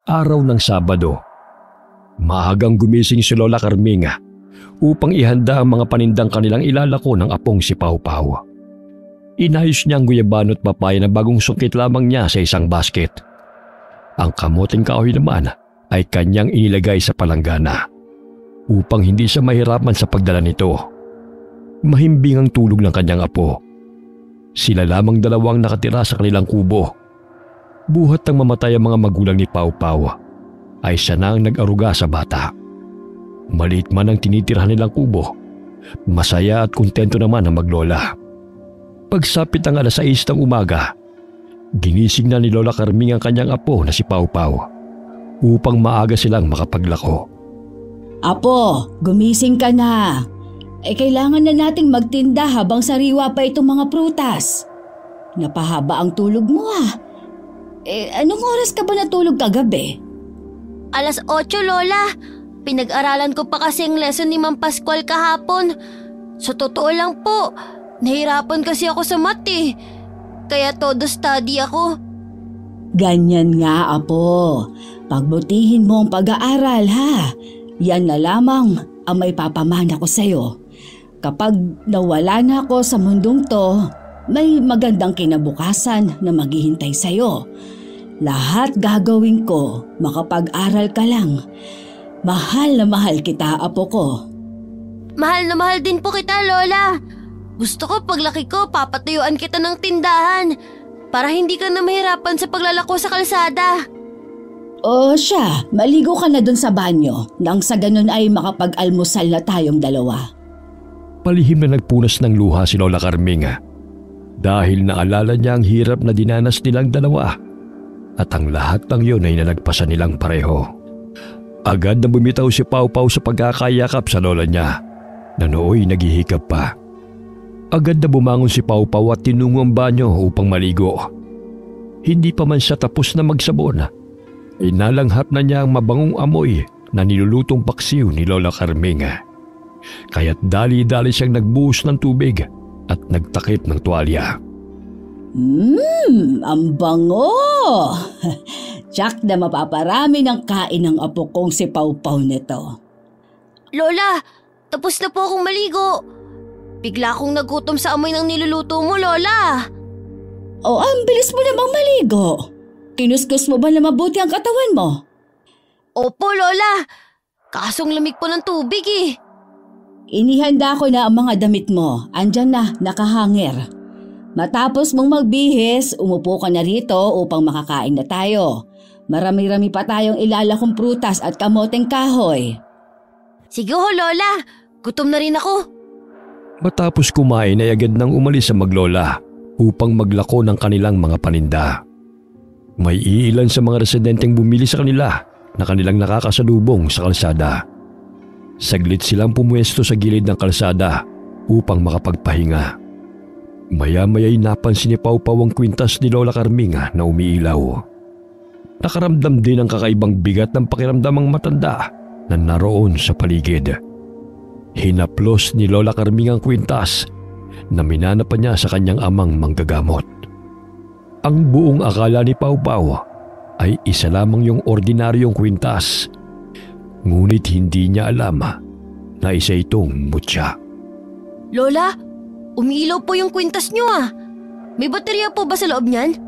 Araw ng Sabado. Maagang gumising si Lola Carming upang ihanda ang mga panindang kanilang ilalako ng apong si Pau Pau. Inayos niya ang guyabano at papaya na bagong sungkit lamang niya sa isang basket. Ang kamuting kahoy naman ay kanyang inilagay sa palanggana upang hindi siya mahirapan sa pagdala nito. Mahimbing ang tulog ng kanyang apo. Sila lamang dalawang nakatira sa kanilang kubo. Buhat ng mamatay ang mga magulang ni Pau Pau, ay siya na ang nag-aruga sa bata. Maliit man ang tinitirhan nilang kubo, masaya at kontento naman ang maglola. Pagsapit ang 6:00 ng umaga, ginising na ni Lola Carming ang kanyang apo na si Pau Pau upang maaga silang makapaglako. Apo, gumising ka na. Kailangan na nating magtinda habang sariwa pa itong mga prutas. Napahaba ang tulog mo anong oras ka ba natulog kagabi? 8:00, Lola. Pinag-aralan ko pa kasi ang lesson ni Ma'am Pascual kahapon. Sa totoo lang po, nahirapan kasi ako sa math Kaya todo study ako. Ganyan nga, Apo. Pagbutihin mo ang pag-aaral, ha? Yan na lamang ang may papamana ko sa'yo. Kapag nawala na ako sa mundong to, may magandang kinabukasan na maghihintay sa'yo. Lahat gagawin ko, makapag-aral ka lang. Mahal na mahal kita, Apo ko. Mahal na mahal din po kita, Lola. Gusto ko paglaki ko, papatuyuan kita ng tindahan para hindi ka na mahirapan sa paglalako sa kalsada. O siya, maligo ka na dun sa banyo nang sa ganun ay makapag-almusal na tayong dalawa. Palihim na nagpunas ng luha si Lola Carming dahil naalala niya ang hirap na dinanas nilang dalawa at ang lahat ng yun ay nalagpasan nilang pareho. Agad na bumitaw si Pau Pau sa pagkakayakap sa lola niya na nooy naghihikap pa. Agad na bumangon si Pau Pau at tinungo ang banyo upang maligo. Hindi pa man siya tapos na magsabon, inalanghap na niya ang mabangong amoy na nilulutong paksiw ni Lola Carming. Kaya't dali-dali siyang nagbuhos ng tubig at nagtakip ng tuwalya. Ang bango! Tsak na mapaparami ng kain ng apo kong si Pau Pau nito. Lola, tapos na po akong maligo. Bigla akong nagutom sa amoy ng niluluto mo, Lola. Ang bilis mo namang maligo. Kinuskus mo ba na mabuti ang katawan mo? Opo, Lola. Kasong lamig po ng tubig Inihanda ko na ang mga damit mo. Andyan na, nakahanger. Matapos mong magbihis, umupo ka na rito upang makakain na tayo. Marami-rami pa tayong ilalakong prutas at kamoteng kahoy. Sige ho, Lola. Gutom na rin ako. Matapos kumain ay agad nang umalis sa maglola upang maglako ng kanilang mga paninda. May iilan sa mga residenteng bumili sa kanila na kanilang nakakasalubong sa kalsada. Saglit silang pumuesto sa gilid ng kalsada upang makapagpahinga. Maya-maya'y napansin ni Pau Pau ang kwintas ni Lola Carming na umiilaw. Nakaramdam din ang kakaibang bigat ng pakiramdam ang matanda na naroon sa paligid. Hinaplos ni Lola Carming ang kwintas na minana pa niya sa kanyang amang manggagamot. Ang buong akala ni Pau Pau ay isa lamang yung ordinaryong kwintas. Ngunit hindi niya alam na isa itong mutya. Lola, umiilaw po yung kwintas niyo May baterya po ba sa loob niyan?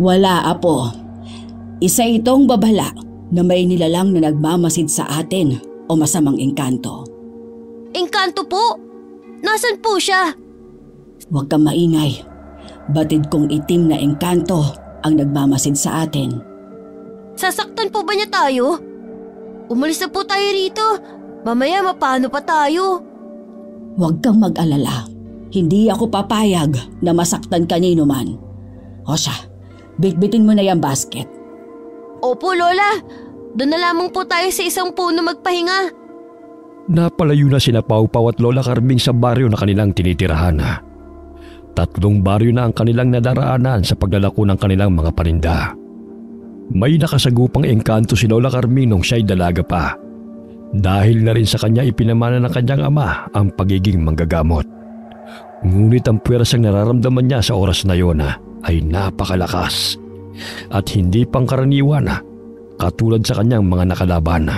Wala, Apo. Isa itong babala na may nilalang na nagmamasid sa atin o masamang engkanto. Engkanto po? Nasaan po siya? Huwag kang maingay. Batid kong itim na engkanto ang nagmamasid sa atin. Sasaktan po ba niya tayo? Umalis na po tayo rito. Mamaya mapano pa tayo? Huwag kang mag-alala. Hindi ako papayag na masaktan kanino man. O siya, bitbitin mo na yung basket. Opo, Lola. Doon na lamang po tayo sa isang puno magpahinga. Napalayo na sina Pau Pau at Lola Carming sa baryo na kanilang tinitirahan. 3 baryo na ang kanilang nadaraanan sa paglalako ng kanilang mga paninda. May nakasagupang engkanto si Lola Carming nung siya'y dalaga pa. Dahil na rin sa kanya ipinamana ng kanyang ama ang pagiging manggagamot. Ngunit ang puwersang nararamdaman niya sa oras na yon ay napakalakas at hindi pangkaraniwan katulad sa kanyang mga nakalaban.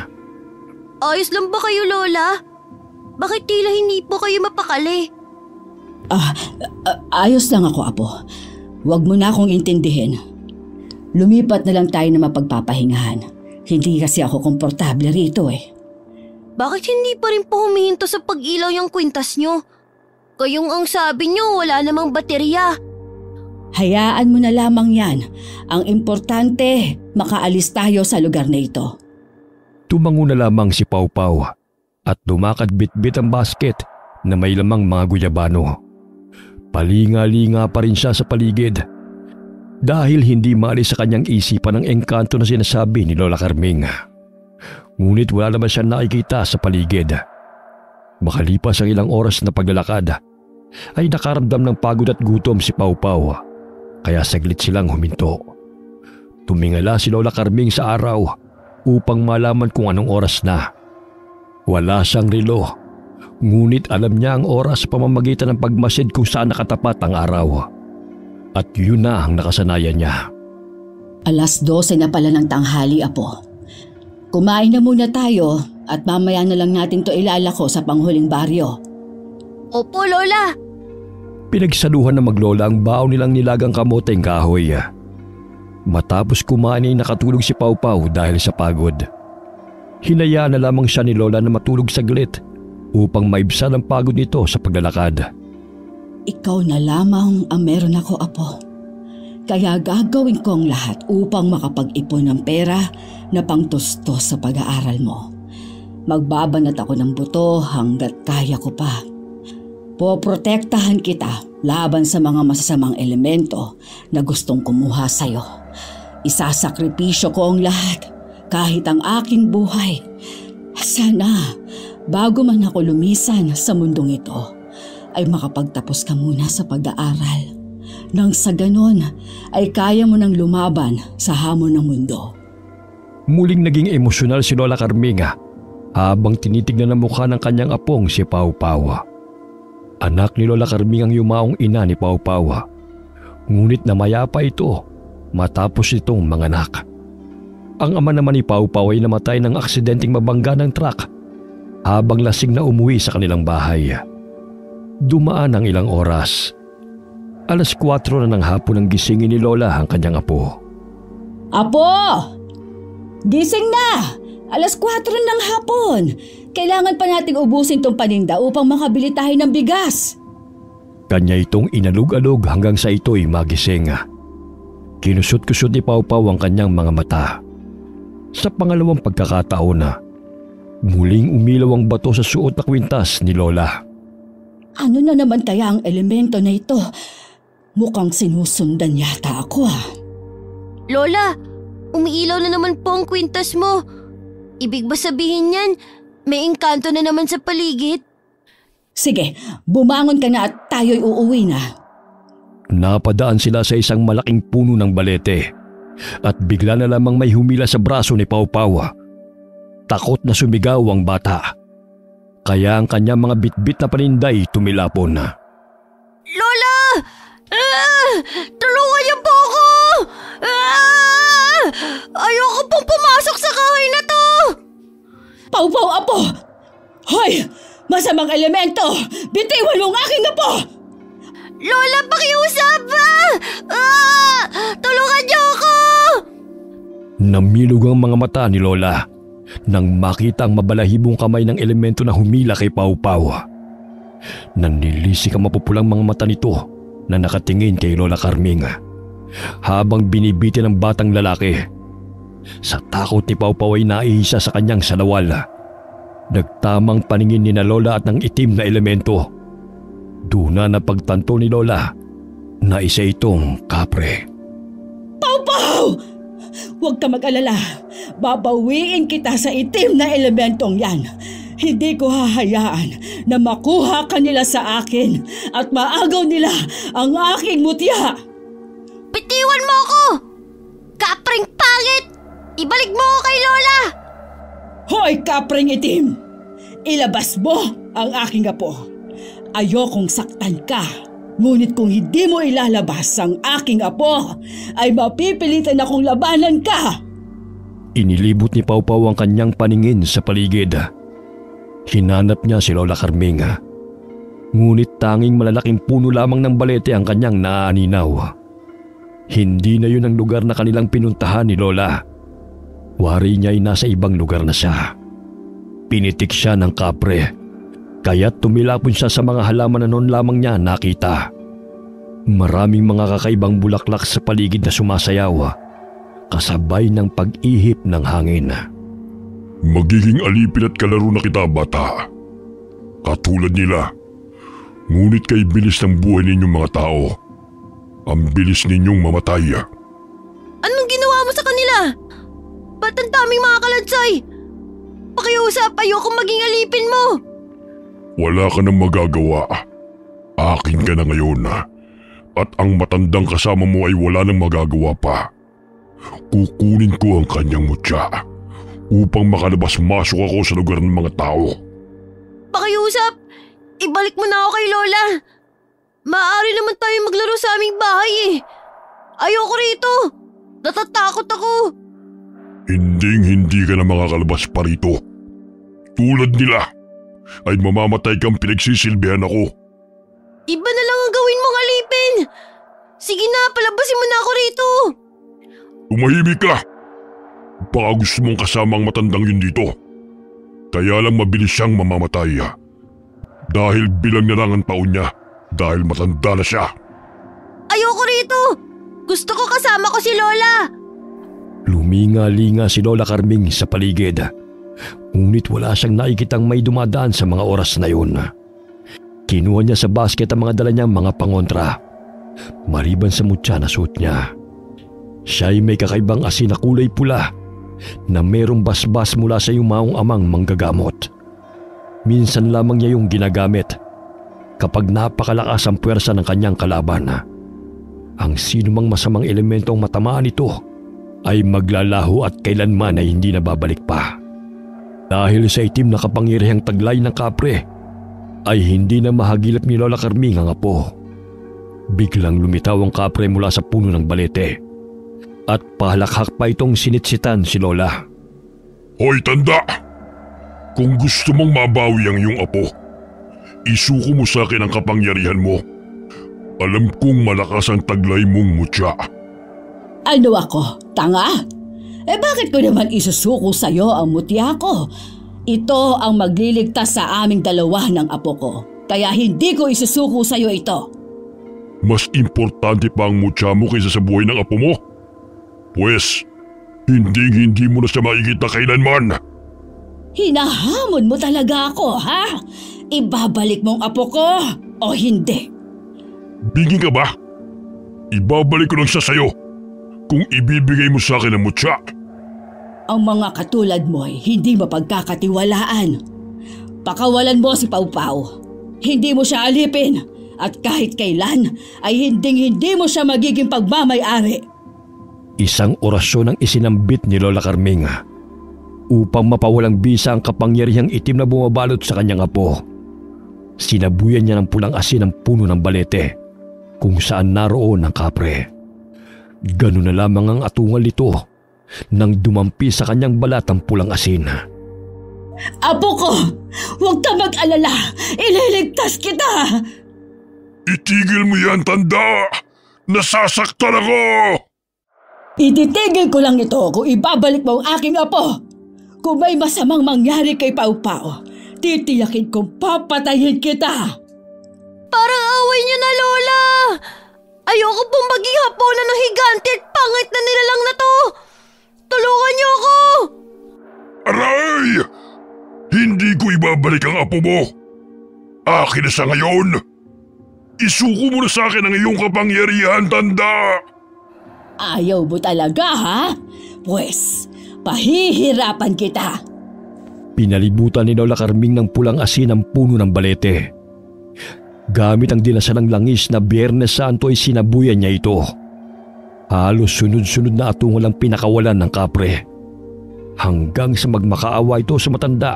Ayos lang ba kayo, Lola? Bakit tila hindi po kayo mapakali? Ayos lang ako, Apo. Huwag mo na akong intindihin. Lumipat na lang tayo na mapagpapahingahan. Hindi kasi ako komportable rito eh. Bakit hindi pa rin po humihinto sa pag-ilaw yung kwintas nyo? Kayong ang sabi nyo, wala namang baterya. Hayaan mo na lamang yan. Ang importante, makaalis tayo sa lugar na ito. Tumango na lamang si Pau Pau at lumakad bitbit ang basket na may lamang mga guyabano. Palinga-linga pa rin siya sa paligid dahil hindi maalis sa kanyang isipan ang engkanto na sinasabi ni Lola Carming. Ngunit wala naman siya nakikita sa paligid. Makalipas ang ilang oras na paglalakad ay nakaramdam ng pagod at gutom si Pau Pau, kaya saglit silang huminto. Tumingala si Lola Carming sa araw upang malaman kung anong oras na. Wala siyang relo, ngunit alam niya ang oras sa pamamagitan ng pagmasid kung saan nakatapat ang araw. At yun na ang nakasanayan niya. 12:00 na pala ng tanghali, Apo. Kumain na muna tayo at mamaya na lang natin to ilalako sa panghuling baryo. Opo, Lola. Pinagsaluhan na maglola ang baon nilang nilagang kamoteng kahoy. Matapos kumain ay nakatulog si Pau Pau dahil sa pagod. Hinayaan na lamang siya ni Lola na matulog saglit upang maibsan ang pagod nito sa paglalakad. Ikaw na lamang ang meron ako, Apo. Kaya gagawin ko ang lahat upang makapag-ipon ng pera na pangtustos sa pag-aaral mo. Magbabanat ako ng buto hanggat kaya ko pa. Poprotektahan kita laban sa mga masasamang elemento na gustong kumuha sa'yo. Isasakripisyo ko ang lahat, kahit ang aking buhay. Sana, bago man ako lumisan sa mundong ito, ay makapagtapos ka muna sa pag-aaral. Nang sa ganon ay kaya mo nang lumaban sa hamon ng mundo. Muling naging emosyonal si Lola Carming habang tinitignan ang mukha ng kanyang apong si Pau Pau. Anak ni Lola Carming ang yumaong ina ni Pau Pau. Ngunit namaya pa ito matapos itong manganak. Ang ama naman ni Pau Pau ay namatay ng aksidenteng mabangga ng truck habang lasing na umuwi sa kanilang bahay. Dumaan ang ilang oras. 4:00 na ng hapon ang gisingin ni Lola ang kanyang apo. Apo! Gising na! 4:00 ng hapon. Kailangan pa nating ubusin tong paninda upang makabili tayo ng bigas. Kanya itong inalug-alug hanggang sa ito'y magising. Kinusot-kusot ni Pau Pau ang kanyang mga mata. Sa pangalawang pagkakataon muling umilaw ang bato sa suot na kwintas ni Lola. Ano na naman kaya ang elemento na ito? Mukhang sinusundan yata ako. Lola, umiilaw na naman po ang kwintas mo. Ibig ba sabihin yan, may engkanto na naman sa paligid? Sige, bumangon ka na at tayo'y uuwi na. Napadaan sila sa isang malaking puno ng balete at bigla na lamang may humila sa braso ni Pau Pau. Takot na sumigaw ang bata. Kaya ang kanyang mga bitbit na paninday tumilapon. Lola! Tulungan niyo po ako! Ayoko pong pumasok sa kahoy na to! Pau Pau, Apo! Hoy! Masamang elemento! Bitiwan mo ang aking apo! Lola, pakiusap! Tulungan niyo ako! Namilog ang mga mata ni Lola nang makita ang mabalahibong kamay ng elemento na humila kay Pau Pau. Nanlilisik ang mapupulang mga mata nito na nakatingin kay Lola Carming habang binibitin ng batang lalaki. Sa takot ni Pau Pau ay naihisa sa kanyang salawal. Nagtamang paningin ni na Lola at ng itim na elemento. Doon na napagtanto ni Lola na isa itong kapre. Pau Pau! Huwag ka mag-alala. Babawiin kita sa itim na elementong yan. Hindi ko hahayaan na makuha ka nila sa akin at maagaw nila ang aking mutya. Bitiwan mo ako! Kapring pangit! Ibalik mo ako kay Lola! Hoy, kapring itim! Ilabas mo ang aking apo. Ayokong saktan ka. Ngunit kung hindi mo ilalabas ang aking apo, ay mapipilitan akong labanan ka. Inilibot ni Pau Pau ang kanyang paningin sa paligid. Hinanap niya si Lola Carming. Ngunit tanging malalaking puno lamang ng balete ang kanyang naaaninaw. Hindi na yun ang lugar na kanilang pinuntahan ni Lola. Wari niya ay nasa ibang lugar na siya. Pinitik siya ng kapre, kaya't tumilapon siya sa mga halaman na noon lamang niya nakita. Maraming mga kakaibang bulaklak sa paligid na sumasayaw, kasabay ng pag-ihip ng hangin. Magiging alipin at kalaro na kita, bata. Katulad nila. Ngunit kay bilis ng buhay ninyong mga tao. Ang bilis ninyong mamatay. Anong ginawa mo sa kanila? Ba't ang daming mga kaladsay? Pakiusap, ayokong maging alipin mo. Wala ka nang magagawa. Akin ka na ngayon. At ang matandang kasama mo ay wala nang magagawa pa. Kukunin ko ang kanyang mutya upang makalabas-masok ako sa lugar ng mga tao. Pakiusap, ibalik mo na ako kay Lola. Maaari naman tayo maglaro sa aming bahay eh. Ayoko rito. Natatakot ako. Hindi ka na makakalabas pa rito. Tulad nila, ay mamamatay kang pinagsisilbihan ako. Iba na lang ang gawin mong alipin. Sige na, palabasin mo na ako rito. Umahimik ka. Baka gusto mong kasama ang matandang yun dito. Kaya lang mabilis siyang mamamatay. Dahil bilang na lang ang taon niya. Dahil matanda na siya. Ayoko rito. Gusto ko kasama ko si Lola. Luminga-linga si Lola Carming sa paligid. Ngunit wala siyang nakikitang may dumadaan sa mga oras na yun. Kinuha niya sa basket ang mga dala niyang mga pangontra. Maliban sa mutya na suot niya. Siya ay may kakaibang asin na kulay pula na merong basbas mula sa yumaong amang manggagamot. Minsan lamang niya yung ginagamit kapag napakalakas ang puwersa ng kanyang kalaban. Ang sinumang masamang elemento ang matamaan nito ay maglalaho at kailanman ay hindi nababalik pa. Dahil sa itim na kapangyarihang taglay ng kapre, ay hindi na mahagilap ni Lola Carming ang apo. Biglang lumitaw ang kapre mula sa puno ng balete at pahalakhak pa itong sinitsitan si Lola. Hoy tanda! Kung gusto mong mabawi ang iyong apo, isuko mo sa akin ang kapangyarihan mo. Alam kong malakas ang taglay mong mutya. Ano ako? Tanga? Bakit ko naman isusuko sa'yo ang mutya ko? Ito ang magliligtas sa aming dalawa ng apo ko. Kaya hindi ko isusuko sa'yo ito. Mas importante pa ang mutya mo kaysa sa buhay ng apo mo? Pwes, hindi mo na siya makikita kailanman. Hinahamon mo talaga ako, ha? Ibabalik mong apo ko o hindi? Bingi ka ba? Ibabalik ko lang siya sa'yo kung ibibigay mo sa akin ang mutya. Ang mga katulad mo ay hindi mapagkakatiwalaan. Pakawalan mo si Pau Pau. Hindi mo siya alipin at kahit kailan ay hindi mo siya magiging pagmamay-ari. Isang orasyon ang isinambit ni Lola Carming upang mapawalang bisa ang kapangyarihang itim na bumabalot sa kanyang apo. Sinabuyan niya ng pulang asin ang puno ng balete kung saan naroon ang kapre. Ganun na lamang ang atungal nito nang dumampi sa kanyang balat ang pulang asin. Apo ko! Huwag ka mag-alala! Ililigtas kita! Itigil mo yan, tanda! Nasasaktan ako! Ititigil ko lang ito kung ibabalik mo ang aking apo. Kung may masamang mangyari kay Pau Pau, titiyakin kong papatayin kita. Parang away niyo na, Lola. Ayoko pong maging hapunan ng higante at pangit na nilalang na to. Tulungan niyo ako! Aray! Hindi ko ibabalik ang apo mo. Akin na sa ngayon. Isuko mo na sa akin ang iyong kapangyarihan, tanda! Ayaw mo talaga, ha? Pwes, pahihirapan kita. Pinalibutan ni Lola Carming ng pulang asin ang puno ng balete. Gamit ang dinasalang langis na Biyernes Santo ay sinabuyan niya ito. Halos sunod-sunod na atungal ang pinakawalan ng kapre. Hanggang sa magmakaawa ito sa matanda,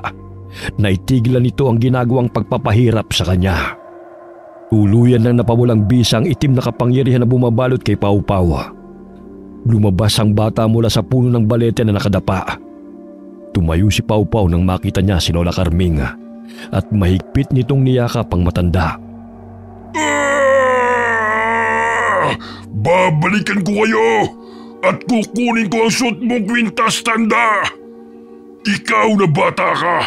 naitigilan nito ang ginagawang pagpapahirap sa kanya. Tuluyan nang napawalang bisa ang itim na kapangyarihan na bumabalot kay Pau Pau. Lumabas ang bata mula sa puno ng balete na nakadapa. Tumayo si Pau Pau nang makita niya si Lola Carming at mahigpit nitong niyakap ang matanda. Babalikan ko kayo at kukunin ko ang suot mong kwintas, tanda! Ikaw na bata ka!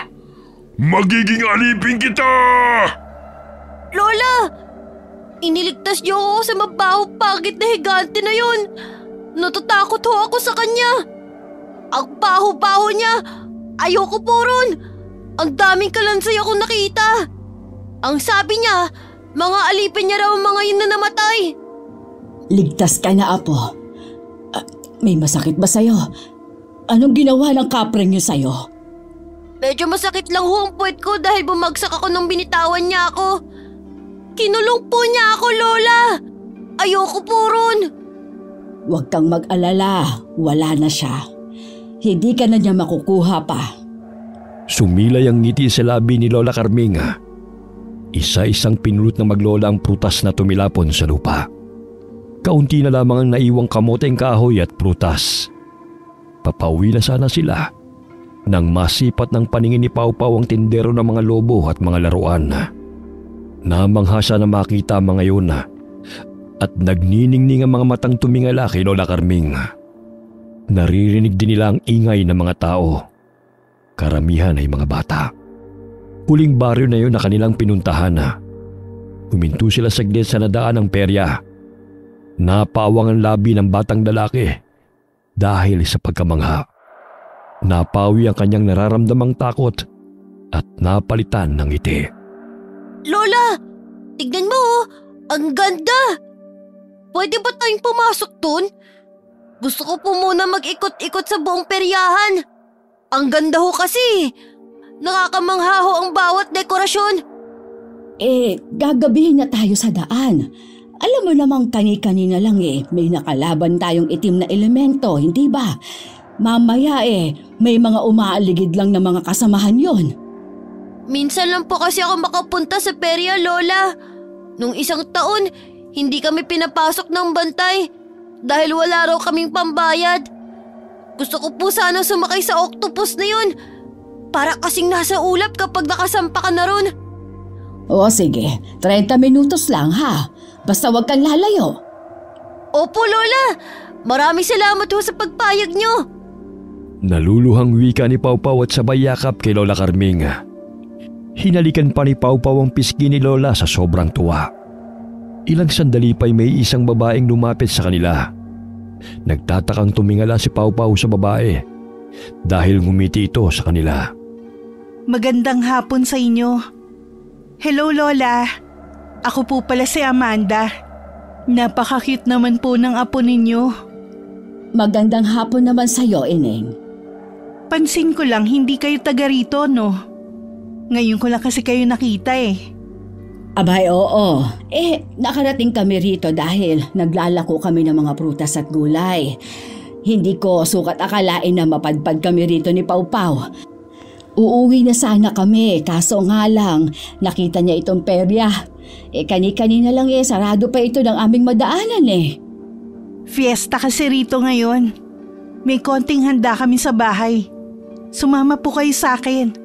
Magiging alipin kita! Lola! Iniligtas niyo ako sa mabaho-pagit na higante na yun. Natatakot ho ako sa kanya. Ang baho-baho niya. Ayoko po ron. Ang daming kalansay akong nakita. Ang sabi niya, mga alipin niya raw ang mga yun na namatay. Ligtas ka na, Apo. May masakit ba sa'yo? Anong ginawa ng kapreng niyo sa'yo? Medyo masakit lang ho ang puwet ko dahil bumagsak ako nung binitawan niya ako. Kinulong po niya ako, Lola. Ayoko po ron. Huwag kang mag-alala. Wala na siya. Hindi ka na niya makukuha pa. Sumilay ang ngiti sa labi ni Lola Carming. Isa-isang pinulot na maglola ang prutas na tumilapon sa lupa. Kaunti na lamang ang naiwang kamoteng kahoy at prutas. Papauwi na sana sila nang masipat ng paningin ni Pau Pau ang tindero ng mga lobo at mga laruan. Namangha siya na makita mga yun at nagniningning ang mga matang tumingala kay Lola Carming. Naririnig din nila ang ingay ng mga tao. Karamihan ay mga bata. Huling baryo na yun na kanilang pinuntahan. Huminto sila saglit sa nadaan ng perya. Napawang ang labi ng batang lalaki dahil sa pagkamangha. Napawi ang kanyang nararamdamang takot at napalitan ng ngiti. Lola, tignan mo oh. Ang ganda. Pwede ba tayong pumasok dun? Gusto ko po muna mag-ikot-ikot sa buong peryahan. Ang ganda ho kasi. Nakakamangha ho ang bawat dekorasyon. Gagabihin na tayo sa daan. Alam mo namang kani-kanina lang may nakalaban tayong itim na elemento, hindi ba? Mamaya may mga umaaligid lang na mga kasamahan yon. Minsan lang po kasi ako makapunta sa perya, Lola. Nung isang taon, hindi kami pinapasok ng bantay dahil wala raw kaming pambayad. Gusto ko po sana sumakay sa octopus na yun. Para kasing nasa ulap kapag nakasampa ka na ron. O sige, 30 minutos lang ha. Basta wag kang lalayo. Opo, Lola. Maraming salamat ho sa pagpayag nyo. Naluluhang wika ni Pau Pau at sabay yakap kay Lola Carming. Hinalikan pa ni Pau Pau ang pisngi ni Lola sa sobrang tuwa. Ilang sandali pa'y may isang babaeng lumapit sa kanila. Nagtatakang tumingala si Pau Pau sa babae dahil ngumiti ito sa kanila. Magandang hapon sa inyo. Hello, Lola. Ako po pala si Amanda. Napaka-cute naman po ng apo ninyo. Magandang hapon naman sa'yo, Ineng. Pansin ko lang hindi kayo taga rito, no? Ngayon ko lang kasi kayo nakita Abay, oo. Nakarating kami rito dahil naglalako kami ng mga prutas at gulay. Hindi ko sukat akalain na mapadpad kami rito ni Pau Pau. Uuwi na sana kami, kaso nga lang, nakita niya itong perya. Kani-kanina lang sarado pa ito ng aming madaanan Fiesta kasi rito ngayon. May konting handa kami sa bahay. Sumama po kayo sa akin.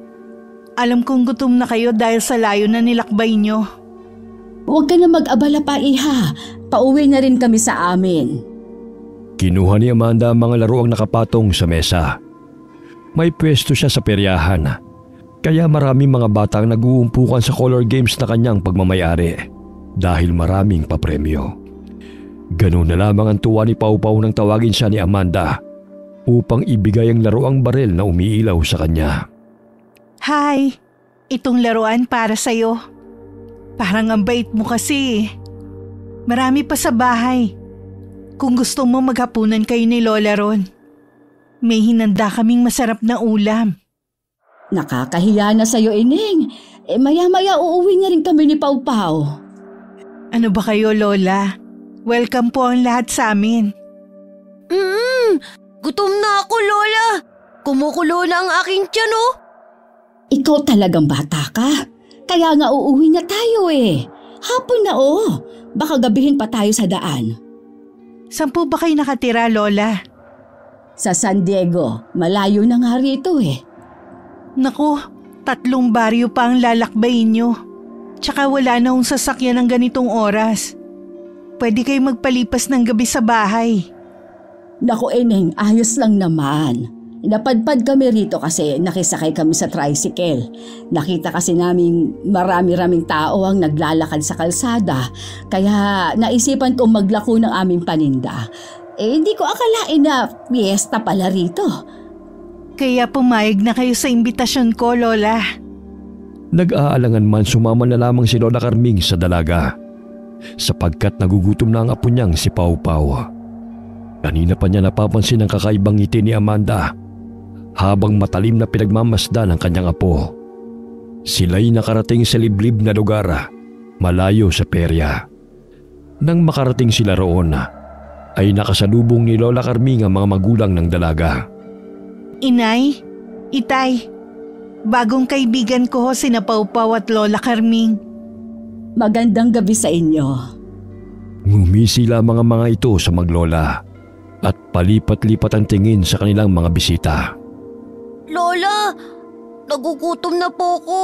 Alam kong gutom na kayo dahil sa layo na nilakbay nyo. Huwag ka na mag-abala pa, Iha. Pauwi na rin kami sa amin. Kinuha ni Amanda ang mga laruang nakapatong sa mesa. May pwesto siya sa peryahan, kaya maraming mga batang nag-uumpukan sa color games na kanyang pagmamayari dahil maraming papremyo. Ganun na lamang ang tuwa ni Pau Pau nang tawagin siya ni Amanda upang ibigay ang laruang baril na umiilaw sa kanya. Hi! Itong laruan para sa'yo. Parang ang bait mo kasi. Marami pa sa bahay. Kung gusto mo maghapunan kayo ni Lola ron. May hinanda kaming masarap na ulam. Nakakahiya na sa'yo, Ineng. Maya-maya uuwi na rin kami ni Pau Pau. Ano ba kayo, Lola? Welcome po ang lahat sa amin. Gutom na ako, Lola. Kumukulo na ang aking tiyan, oh. Ikaw talagang bata ka. Kaya nga uuwi na tayo Hapon na Baka gabihin pa tayo sa daan. Saan po ba kayo nakatira, Lola? Sa San Diego, malayo na nga rito eh. Naku, 3 baryo pa ang lalakbayin nyo. Tsaka wala na hong sasakyan ng ganitong oras. Pwede kayo magpalipas ng gabi sa bahay. Naku Eneng, ayos lang naman. Napadpad kami rito kasi nakisakay kami sa tricycle. Nakita kasi naming marami-raming tao ang naglalakad sa kalsada. Kaya naisipan kong maglako ng aming paninda. Hindi ko akalain na fiesta pala rito. Kaya pumayag na kayo sa imbitasyon ko, Lola. Nag-aalangan man sumama na lamang si Lola Carming sa dalaga sapagkat nagugutom na ang apo niyang si Pau Pau. Kanina pa niya napapansin ang kakaibang ngiti ni Amanda habang matalim na pinagmamasdan ng kanyang apo. Sila'y nakarating sa liblib na lugar malayo sa perya. Nang makarating sila roon ay nakasalubong ni Lola Carming ang mga magulang ng dalaga. Inay, Itay, bagong kaibigan ko sina Pau Pau at Lola Carming. Magandang gabi sa inyo. Ngumisi lamang ang mga ito sa maglola at palipat-lipat ang tingin sa kanilang mga bisita. Lola, nagugutom na po ko.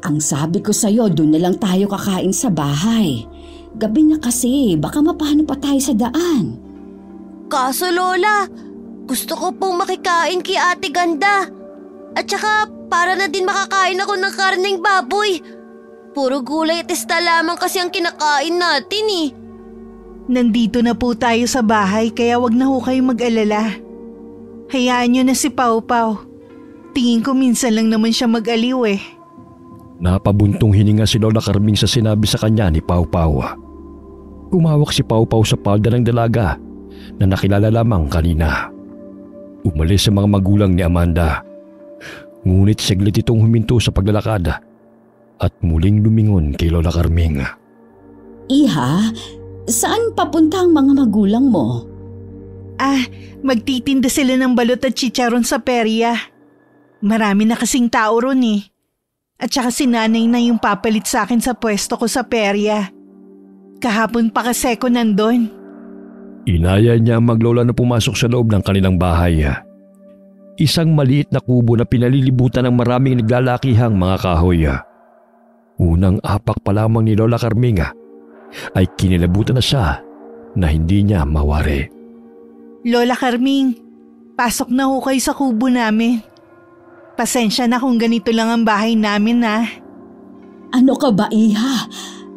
Ang sabi ko sa'yo, doon na lang tayo kakain sa bahay. Gabi na kasi, baka mapano pa tayo sa daan. Kaso Lola, gusto ko pong makikain kay Ate Ganda. At saka para na din makakain ako ng karneng baboy. Puro gulay at isda lamang kasi ang kinakain natin eh. Nandito na po tayo sa bahay kaya wag na ho kayong mag-alala. Hayaan nyo na si Pau Pau. Tingin ko minsan lang naman siya mag-aliw eh. Napabuntong hininga si Lola Carming sa sinabi sa kanya ni Pau Pau. Umawak si Pau Pau sa palda ng dalaga na nakilala lamang kanina. Umalis sa mga magulang ni Amanda. Ngunit saglit itong huminto sa paglalakad at muling lumingon kay Lola Carming. Iha, saan papunta ang mga magulang mo? Magtitinda sila ng balot at chicharon sa perya. Marami na kasing tao ron eh. At saka si nanay na yung papalit sa akin sa pwesto ko sa perya. Kahapon pa kasi ko nandun. Inaya niya ang maglola na pumasok sa loob ng kanilang bahay. Isang maliit na kubo na pinalilibutan ng maraming naglalakihang mga kahoy. Unang apak pa lamang ni Lola Carming ay kinilabutan na siya na hindi niya mawari. Lola Carming, pasok na ho kayo sa kubo namin. Pasensya na kung ganito lang ang bahay namin Ano ka ba, Iha?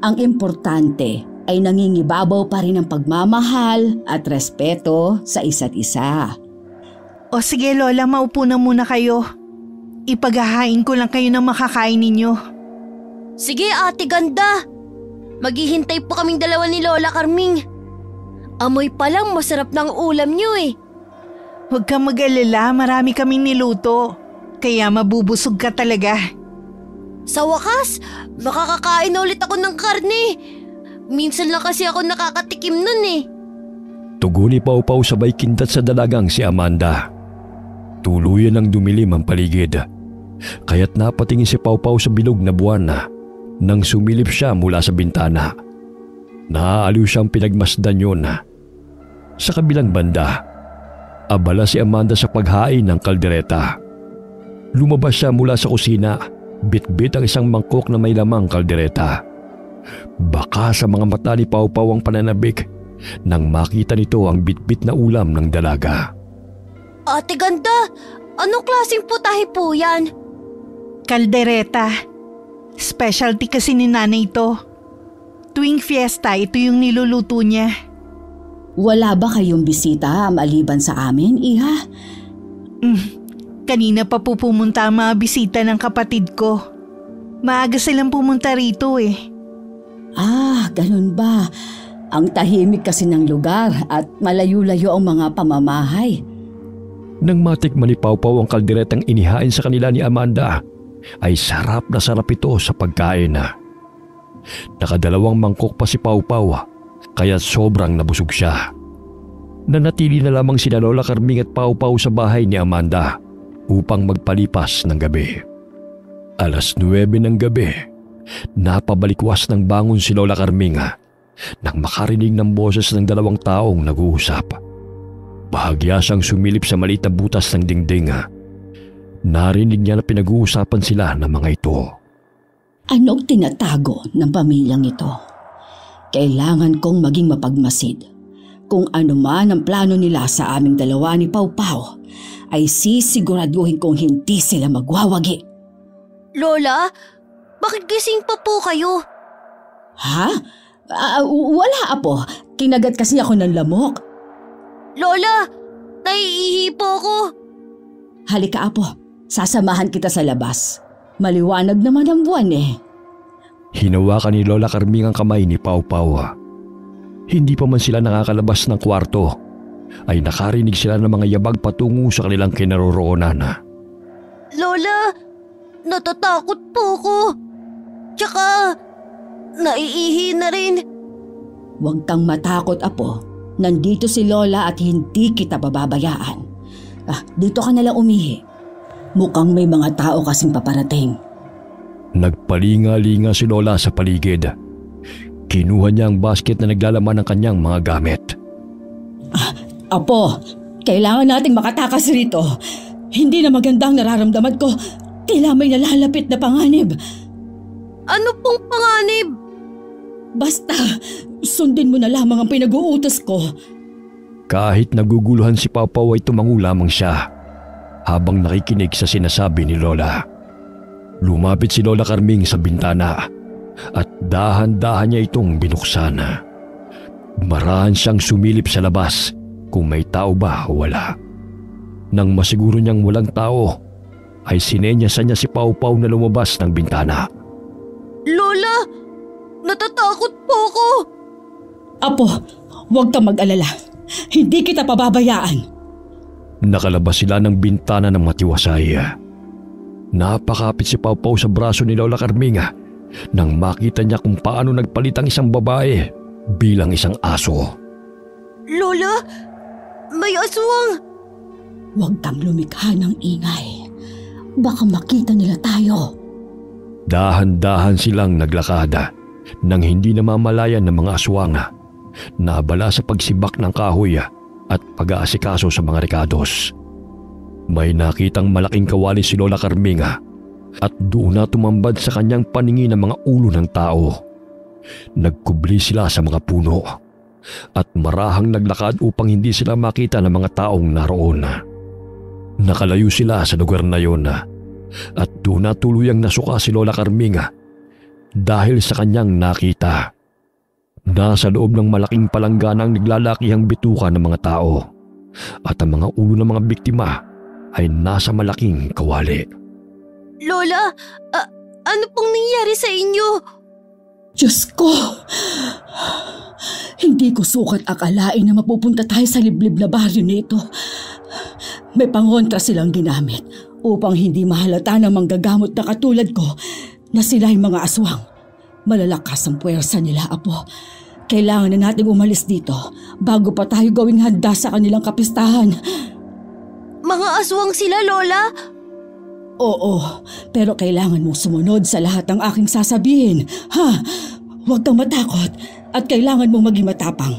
Ang importante ay nangingibabaw pa rin ang pagmamahal at respeto sa isa't isa. O sige Lola, maupo na muna kayo. Ipaghahain ko lang kayo ng makakain ninyo. Sige Ate Ganda, maghihintay po kaming dalawa ni Lola Carming. Amoy pa lang masarap ng ulam niyo eh. Huwag kang mag-alala, marami kaming niluto. Kaya mabubusog ka talaga. Sa wakas, makakakain na ulit ako ng karne. Minsan lang kasi ako nakakatikim nun eh. Tugon ni Pau Pau sabay kintat sa dalagang si Amanda. Tuluyan ang dumilim ang paligid. Kaya't napatingin si Pau Pau sa bilog na buwan nang sumilip siya mula sa bintana. Naaaliw siyang pinagmasdan yun. Sa kabilang banda, abala si Amanda sa paghain ng kaldereta. Lumabas siya mula sa kusina, bit-bit ang isang mangkok na may lamang kaldereta. Baka sa mga mata ni Pau Pau ang pananabik nang makita nito ang bit-bit na ulam ng dalaga. Ate Ganda, anong klaseng putahe po yan? Kaldereta. Specialty kasi ni nanay ito. Tuwing fiesta, ito yung niluluto niya. Wala ba kayong bisita maliban sa amin, Iha? Kanina pa po pumunta ang mga bisita ng kapatid ko. Maaga silang pumunta rito eh. Ganun ba? Ang tahimik kasi ng lugar at malayo-layo ang mga pamamahay. Nang matikman ni Pau Pau ang kalderetang inihain sa kanila ni Amanda, ay sarap na sarap ito sa pagkain. Nakadalawang mangkok pa si Pau Pau, kaya sobrang nabusog siya. Nanatili na lamang sina Lola Carming at Pau Pau sa bahay ni Amanda upang magpalipas ng gabi. 9:00 ng gabi, napabalikwas ng bangon si Lola Carming nang makarinig ng boses ng dalawang taong nag-uusap. Bahagya siyang sumilip sa maliit na butas ng dingding. Narinig niya na pinag-uusapan sila ng mga ito. Anong tinatago ng pamilyang ito? Kailangan kong maging mapagmasid. Kung ano man ang plano nila sa aming dalawa ni Pau Pau, ay sisiguraduhin kong hindi sila magwawagi. Lola, bakit gising pa po kayo? Ha? Wala, Apo. Kinagat kasi ako ng lamok. Lola, naiihi po ako. Halika, Apo. Sasamahan kita sa labas. Maliwanag naman ang buwan eh. Hinawakan ni Lola Carming ang kamay ni Pau Pau. Hindi pa man sila nakakalabas ng kwarto, ay nakarinig sila ng mga yabag patungo sa kanilang kinaroroonan. Lola, natatakot po ako. Tsaka, naiihi na rin. Huwag kang matakot, Apo. Nandito si Lola at hindi kita bababayaan. Dito ka nalang umihi. Mukhang may mga tao kasing paparating. Nagpalinga-linga si Lola sa paligid. Kinuha niya ang basket na naglalaman ng kanyang mga gamit. Apo, kailangan nating makatakas rito. Hindi na magandang nararamdaman ko. Tila may nalalapit na panganib. Ano pong panganib? Basta, sundin mo na lamang ang pinag-uutos ko. Kahit naguguluhan si Pau Pau ay tumango lamang siya habang nakikinig sa sinasabi ni Lola. Lumapit si Lola Carming sa bintana at dahan-dahan niya itong binuksan. Marahan siyang sumilip sa labas kung may tao ba o wala. Nang masiguro niyang walang tao, ay sinenyasan niya si Pau Pau na lumabas ng bintana. Lola, natatakot po ako. Apo, huwag kang mag-alala. Hindi kita pababayaan. Nakalabas sila ng bintana ng matiwasay. Napakapit si Pau Pau sa braso ni Lola Carming nang makita niya kung paano nagpalit ang isang babae bilang isang aso. Lola, may aswang. Huwag kang lumikha ng ingay. Baka makita nila tayo. Dahan-dahan silang naglakad nang hindi namamalayan ng mga aswang. Naabala sa pagsibak ng kahoy at pag-aasikaso sa mga rekados. May nakitang malaking kawali si Lola Carming at doon na tumambad sa kanyang paningin ang mga ulo ng tao. Nagkubli sila sa mga puno at marahang naglakad upang hindi sila makita ng mga taong naroon. Nakalayo sila sa lugar na yon at doon na tuluyang nasuka si Lola Carming dahil sa kanyang nakita. Nasa loob ng malaking palangganang naglalakihang bituka ng mga tao at ang mga ulo ng mga biktima ay nasa malaking kawali. Lola, ano pong nangyari sa inyo? Diyos ko! Hindi ko sukat akalain na mapupunta tayo sa liblib na baryo nito. May pangontra silang ginamit upang hindi mahalata ng manggagamot na katulad ko na sila ay mga aswang. Malalakas ang puwersa nila, Apo. Kailangan na nating umalis dito bago pa tayo gawing handa sa kanilang kapistahan. Mga aswang sila, Lola? Oo, pero kailangan mong sumunod sa lahat ng aking sasabihin. Huwag kang matakot at kailangan mong maging matapang.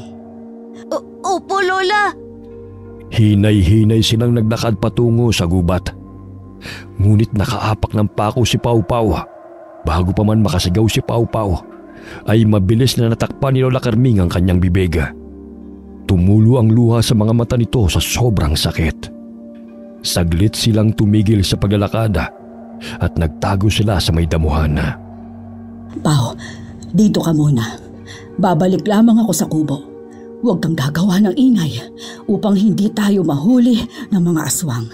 Opo, Lola. Hinay-hinay silang naglakad patungo sa gubat. Ngunit nakaapak ng pako si Pau Pau. Bago pa man makasigaw si Pau Pau, ay mabilis na natakpan ni Lola Carming ang kanyang bibig. Tumulo ang luha sa mga mata nito sa sobrang sakit. Saglit silang tumigil sa paglalakad at nagtago sila sa may damuhan. Pau, dito ka muna. Babalik lamang ako sa kubo. Huwag kang gagawa ng ingay upang hindi tayo mahuli ng mga aswang.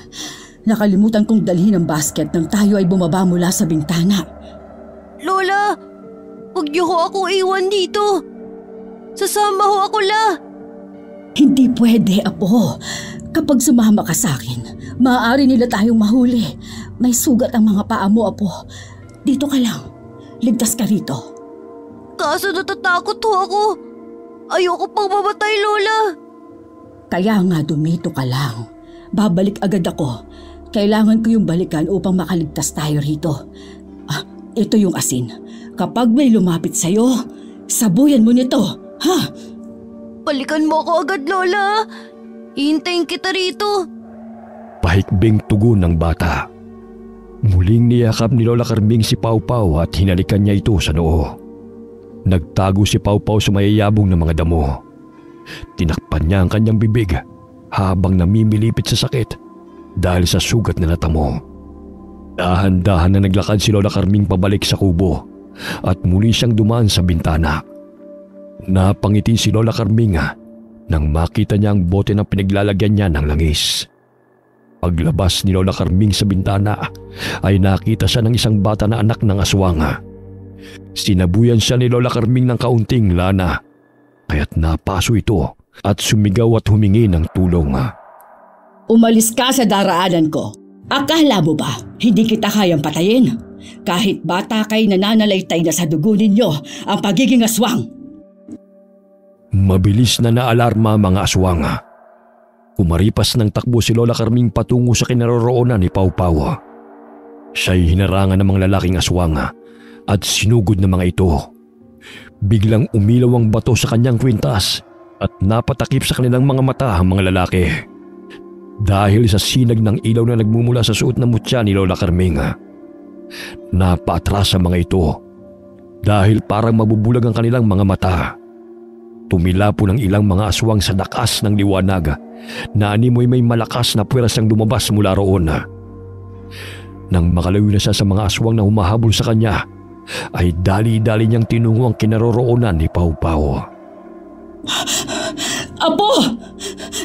Nakalimutan kong dalhin ang basket nang tayo ay bumaba mula sa bintana. Lola, huwag niyo ho ako iwan dito. Sasama ho ako, La. Hindi pwede, Apo. Kapag sumama ka sa akin, maaari nila tayong mahuli. May sugat ang mga paa mo, Apo. Dito ka lang. Ligtas ka rito. Kaso natatakot ho ako. Ayoko pang mamatay, Lola. Kaya nga dumito ka lang. Babalik agad ako. Kailangan ko yung balikan upang makaligtas tayo rito. Ito yung asin. Kapag may lumapit sa'yo, sabuyan mo nito. Ha? Balikan mo ako agad, Lola. Hihintayin kita rito. Pahikbing tugon ng bata. Muling niyakap ni Lola Carming si Pau Pau at hinalikan niya ito sa noo. Nagtago si Pau Pau sa mayayabong ng mga damo. Tinakpan niya ang kanyang bibig habang namimilipit sa sakit dahil sa sugat na natamo. Dahan-dahan na naglakad si Lola Carming pabalik sa kubo at muli siyang dumaan sa bintana. Napangiti si Lola Carming nang makita niya ang bote ng pinaglalagyan niya ng langis. Paglabas ni Lola Carming sa bintana ay nakita siya ng isang bata na anak ng aswang. Sinabuyan siya ni Lola Carming ng kaunting lana, kaya't napaso ito at sumigaw at humingi ng tulong. Umalis ka sa daraanan ko. Akala mo ba hindi kita kayang patayin? Kahit bata kay nananalaytay na sa dugo ninyo ang pagiging aswang. Mabilis na naalarma mga aswang. Kumaripas ng takbo si Lola Carming patungo sa kinaroroonan ni Pau Pau. Siya'y hinarangan ng mga lalaking aswang at sinugod ng mga ito. Biglang umilaw ang bato sa kanyang kwintas at napatakip sa kanilang mga mata ang mga lalaki. Dahil sa sinag ng ilaw na nagmumula sa suot na mutya ni Lola Carming. Napaatras ang mga ito dahil parang mabubulag ang kanilang mga mata. Tumila po ng ilang mga aswang sa dakas ng liwanag na animoy may malakas na puwersang lumabas mula roon. Nang makalayo na siya sa mga aswang na humahabol sa kanya, ay dali-dali niyang tinungo ang kinaroroonan ni Pau Pau. Apo!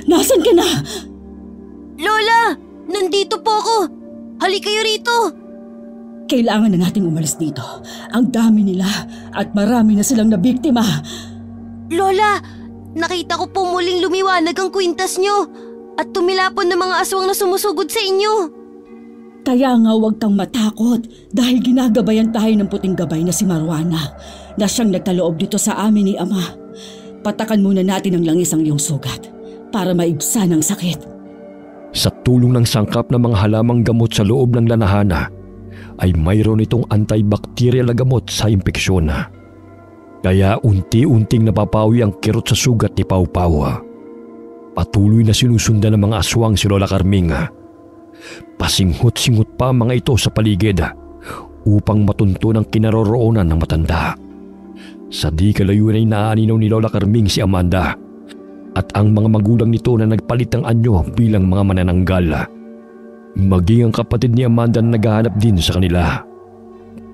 Nasaan ka na? Lola! Nandito po ako! Halika kayo rito! Kailangan na nating umalis dito. Ang dami nila at marami na silang nabiktima. Lola! Nakita ko po muling lumiwanag ang kwintas nyo at tumilapon ng mga aswang na sumusugod sa inyo. Kaya nga huwag kang matakot dahil ginagabayan tayo ng puting gabay na si Marwana na siyang nagkaloob dito sa amin ni Ama. Patakan muna natin ang langis ang iyong sugat para maibsan ang sakit. Sa tulong ng sangkap ng mga halamang gamot sa loob ng lanahana ay mayroon itong antibacterial na gamot sa impeksyon. Kaya unti-unting napapawi ang kirot sa sugat ni Pau Pau. Patuloy na sinusundan ng mga aswang si Lola Carming. Pasinghot-singhot pa ang mga ito sa paligid upang matunto ng kinaroroonan ng matanda. Sa di kalayuan ay naaninaw ni Lola Carming si Amanda at ang mga magulang nito na nagpalit ng anyo bilang mga manananggal. Maging ang kapatid ni Amanda na naghahanap din sa kanila.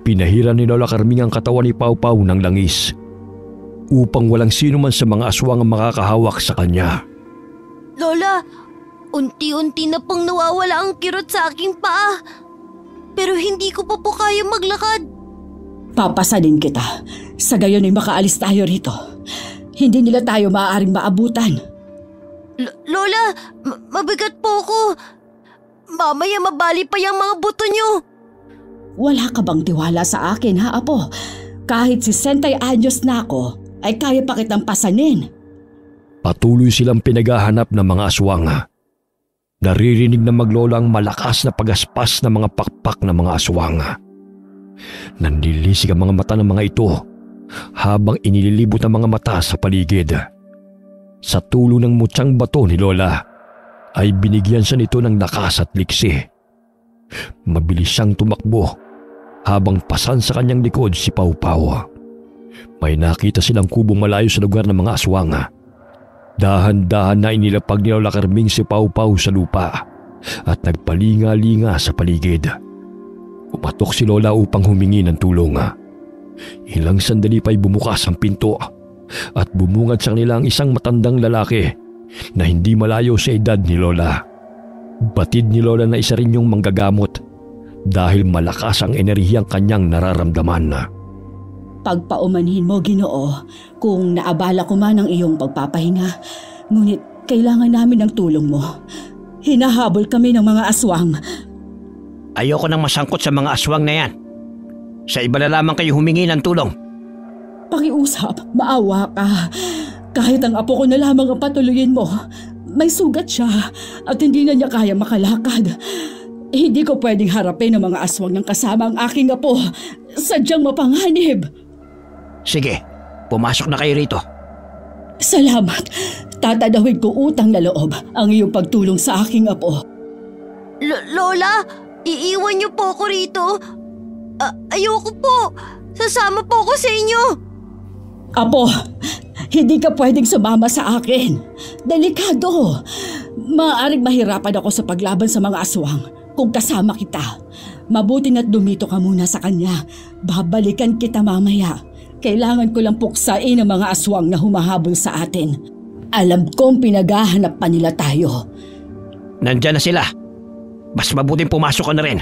Pinahira ni Lola Carming ang katawan ni Pau Pau ng langis upang walang sino man sa mga aswang ang makakahawak sa kanya. Lola, unti-unti na pang nawawala ang kirot sa aking paa. Pero hindi ko pa po kaya maglakad. Papasanin kita. Sa gayon ay makaalis tayo rito. Hindi nila tayo maaaring maabutan. Lola, mabigat po ako. Mamaya mabali pa yung mga buto nyo. Wala ka bang tiwala sa akin, ha, Apo? Kahit 60 anyos na ako, ay kaya pa kitang pasanin. Patuloy silang pinaghahanap ng mga aswang. Naririnig na maglola ang malakas na pagaspas ng mga pakpak ng mga aswang. Nanlilisik ang mga mata ng mga ito habang inililibot ang mga mata sa paligid. Sa tulong ng mutyang bato ni Lola, ay binigyan siya nito ng lakas at liksi. Mabilis siyang tumakbo habang pasan sa kanyang likod si Pau Pau. May nakita silang kubong malayo sa lugar ng mga aswang. Dahan-dahan na inilapag ni Lola Carming si Pau Pau sa lupa at nagpalinga-linga sa paligid. Umatok si Lola upang humingi ng tulong. Ilang sandali pa'y bumukas ang pinto at bumungad sa kanila ang isang matandang lalaki na hindi malayo sa edad ni Lola. Batid ni Lola na isa rin yung manggagamot dahil malakas ang enerhiyang kanyang nararamdaman. Pagpaumanhin mo, Ginoo, kung naabala ko man ang iyong pagpapahinga, ngunit kailangan namin ng tulong mo. Hinahabol kami ng mga aswang. Ayoko nang masangkot sa mga aswang na yan. Sa iba na lamang kayo humingi ng tulong. Pakiusap, maawa ka. Kahit ang apo ko na lamang ang patuloyin mo, may sugat siya at hindi na niya kaya makalakad. Hindi ko pwedeng harapin ang mga aswang ng kasama ang aking apo. Sadyang mapanganib. Sige, pumasok na kayo rito. Salamat. Tatadawid ko utang na loob ang iyong pagtulong sa aking apo. Lola, iiwan niyo po ako rito. Ayoko po. Sasama po ako sa inyo. Apo, hindi ka pwedeng sumama sa akin. Delikado. Maaaring mahirapan ako sa paglaban sa mga aswang kung kasama kita. Mabuti na't dumito ka muna sa kanya. Babalikan kita mamaya. Kailangan ko lang puksain ang mga aswang na humahabol sa atin. Alam kong pinaghahanap pa nila tayo. Nandyan na sila. Mas mabuting pumasok ka na rin.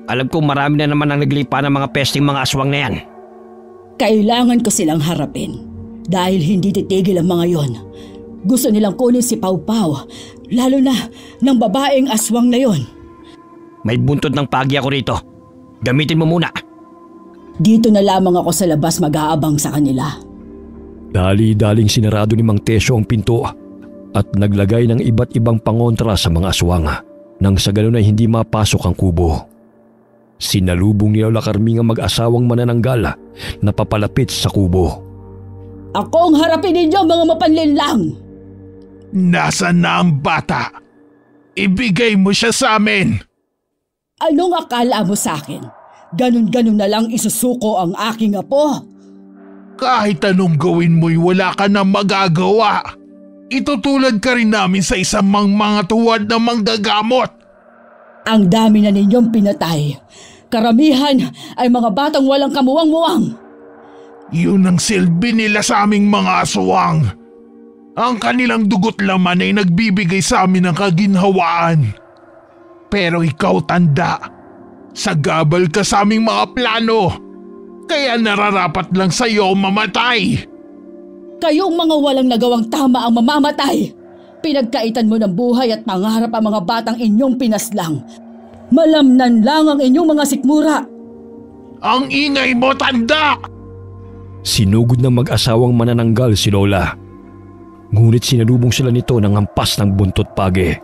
Alam ko marami na naman ang naglipa ng mga pesting mga aswang na yan. Kailangan ko silang harapin. Dahil hindi titigil ang mga yon. Gusto nilang kunin si Pau Pau. Lalo na ng babaeng aswang na yon. May buntod ng pagi ako rito. Gamitin mo muna. Dito na lamang ako sa labas mag-aabang sa kanila. Dali-daling sinarado ni Mang Tesyo ang pinto at naglagay ng iba't ibang pangontra sa mga aswang nang sa ganun ay hindi mapasok ang kubo. Sinalubong ni Lola Carming ang mag-asawang manananggal na papalapit sa kubo. Ako ang harapin ninyo mga mapanlinlang! Nasaan na ang bata? Ibigay mo siya sa amin! Anong akala mo sa akin? Ganun-ganun na lang isusuko ang aking apo? Kahit anong gawin mo'y wala ka na magagawa. Itutulad ka rin namin sa isang mga tuwad na manggagamot. Ang dami na ninyong pinatay. Karamihan ay mga batang walang kamuwang-muwang. Yun ang silbi nila sa aming mga aswang. Ang kanilang dugot laman ay nagbibigay sa amin ng kaginhawaan. Pero ikaw tanda, sagabal ka sa aming mga plano. Kaya nararapat lang sa iyo mamatay. Kayong mga walang nagawang tama ang mamamatay. Pinagkaitan mo ng buhay at pangarap ang mga batang inyong pinaslang. Malamnan lang ang inyong mga sikmura. Ang ingay mo, tanda! Sinugod ng mag-asawang manananggal si Lola. Ngunit sinalubong sila nito ng hampas ng buntot page.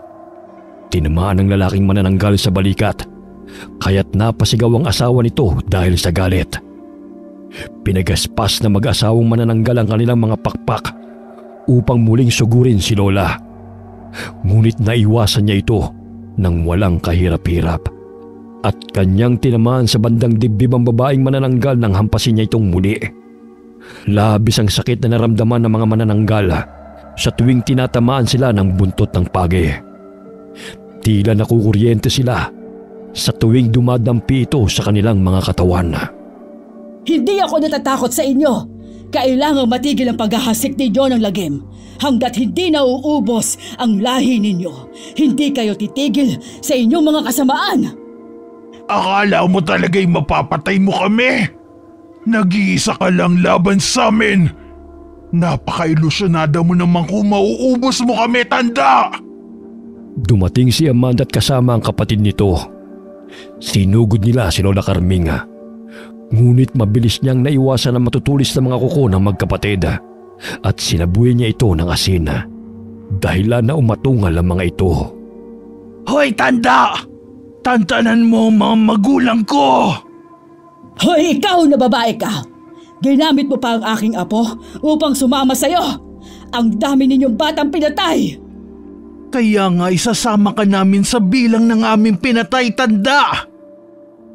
Tinamaan ng lalaking manananggal sa balikat, kaya't napasigaw ang asawa nito dahil sa galit. Pinagaspas na mag-asawang manananggal ang kanilang mga pakpak upang muling sugurin si Lola. Ngunit naiwasan niya ito nang walang kahirap-hirap at kanyang tinamaan sa bandang dibdib ang babaeng manananggal nang hampasin niya itong muli. Labis ang sakit na naramdaman ng mga manananggal sa tuwing tinatamaan sila ng buntot ng page. Tila nakukuryente sila sa tuwing dumadampi ito sa kanilang mga katawan. Hindi ako natatakot sa inyo. Kailangang matigil ang paghahasik ninyo ng lagim. Hanggat hindi nauubos ang lahi ninyo, hindi kayo titigil sa inyong mga kasamaan. Akala mo talaga'y mapapatay mo kami? Nag-iisa ka lang laban sa amin. Napaka-ilusyonada mo naman kung mauubos mo kami, tanda! Dumating si Amanda at kasama ang kapatid nito. Sinugod nila si Lola Carming. Ngunit mabilis niyang naiwasan ang matutulis na mga kuko ng magkapatid at sinabuhay niya ito ng asin. Dahilan na umatungal ang mga ito. Hoy, tanda! Tantanan mo mga magulang ko! Hoy, ikaw na babae ka! Ginamit mo pa ang aking apo upang sumama sa'yo! Ang dami ninyong batang pinatay! Kaya nga isasama ka namin sa bilang ng aming pinatay, tanda!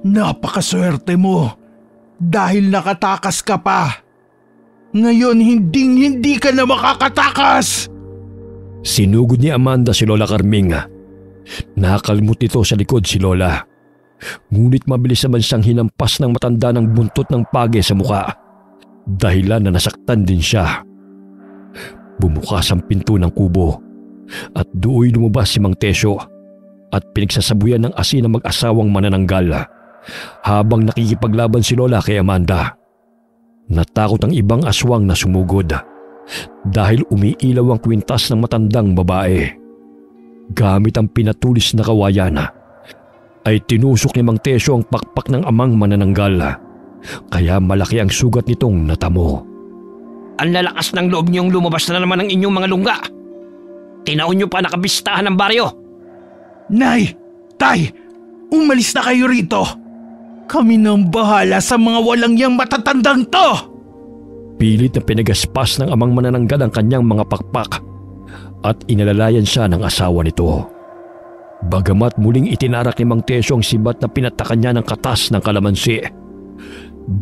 Napakaswerte mo dahil nakatakas ka pa. Ngayon hindi ka na makakatakas! Sinugod ni Amanda si Lola Carming. Nakakalmot nito sa likod si Lola. Ngunit mabilis naman siyang hinampas ng matanda ng buntot ng page sa muka. Dahilan na nasaktan din siya. Bumukas ang pinto ng kubo at doon lumabas si Mang Tesyo at pinagsasabuyan ng asin ng mag-asawang manananggal habang nakikipaglaban si Lola kay Amanda. Natakot ang ibang aswang na sumugod dahil umiilaw ang kwintas ng matandang babae. Gamit ang pinatulis na kawayan ay tinusok ni Mang Tesyo ang pakpak ng amang manananggal, kaya malaki ang sugat nitong natamo. Ang lalakas ng loob niyong lumabas na naman ng inyong mga lungga. Tinaon niyo pa nakabistahan ng baryo. Nay! Tay! Umalis na kayo rito! Kami nang bahala sa mga walang yang matatandang to! Pilit na pinagaspas ng amang manananggal ang kanyang mga pakpak at inalalayan siya ng asawa nito. Bagamat muling itinarak ni Mang Tesyo ang sibat na pinatakan niya ng katas ng kalamansi,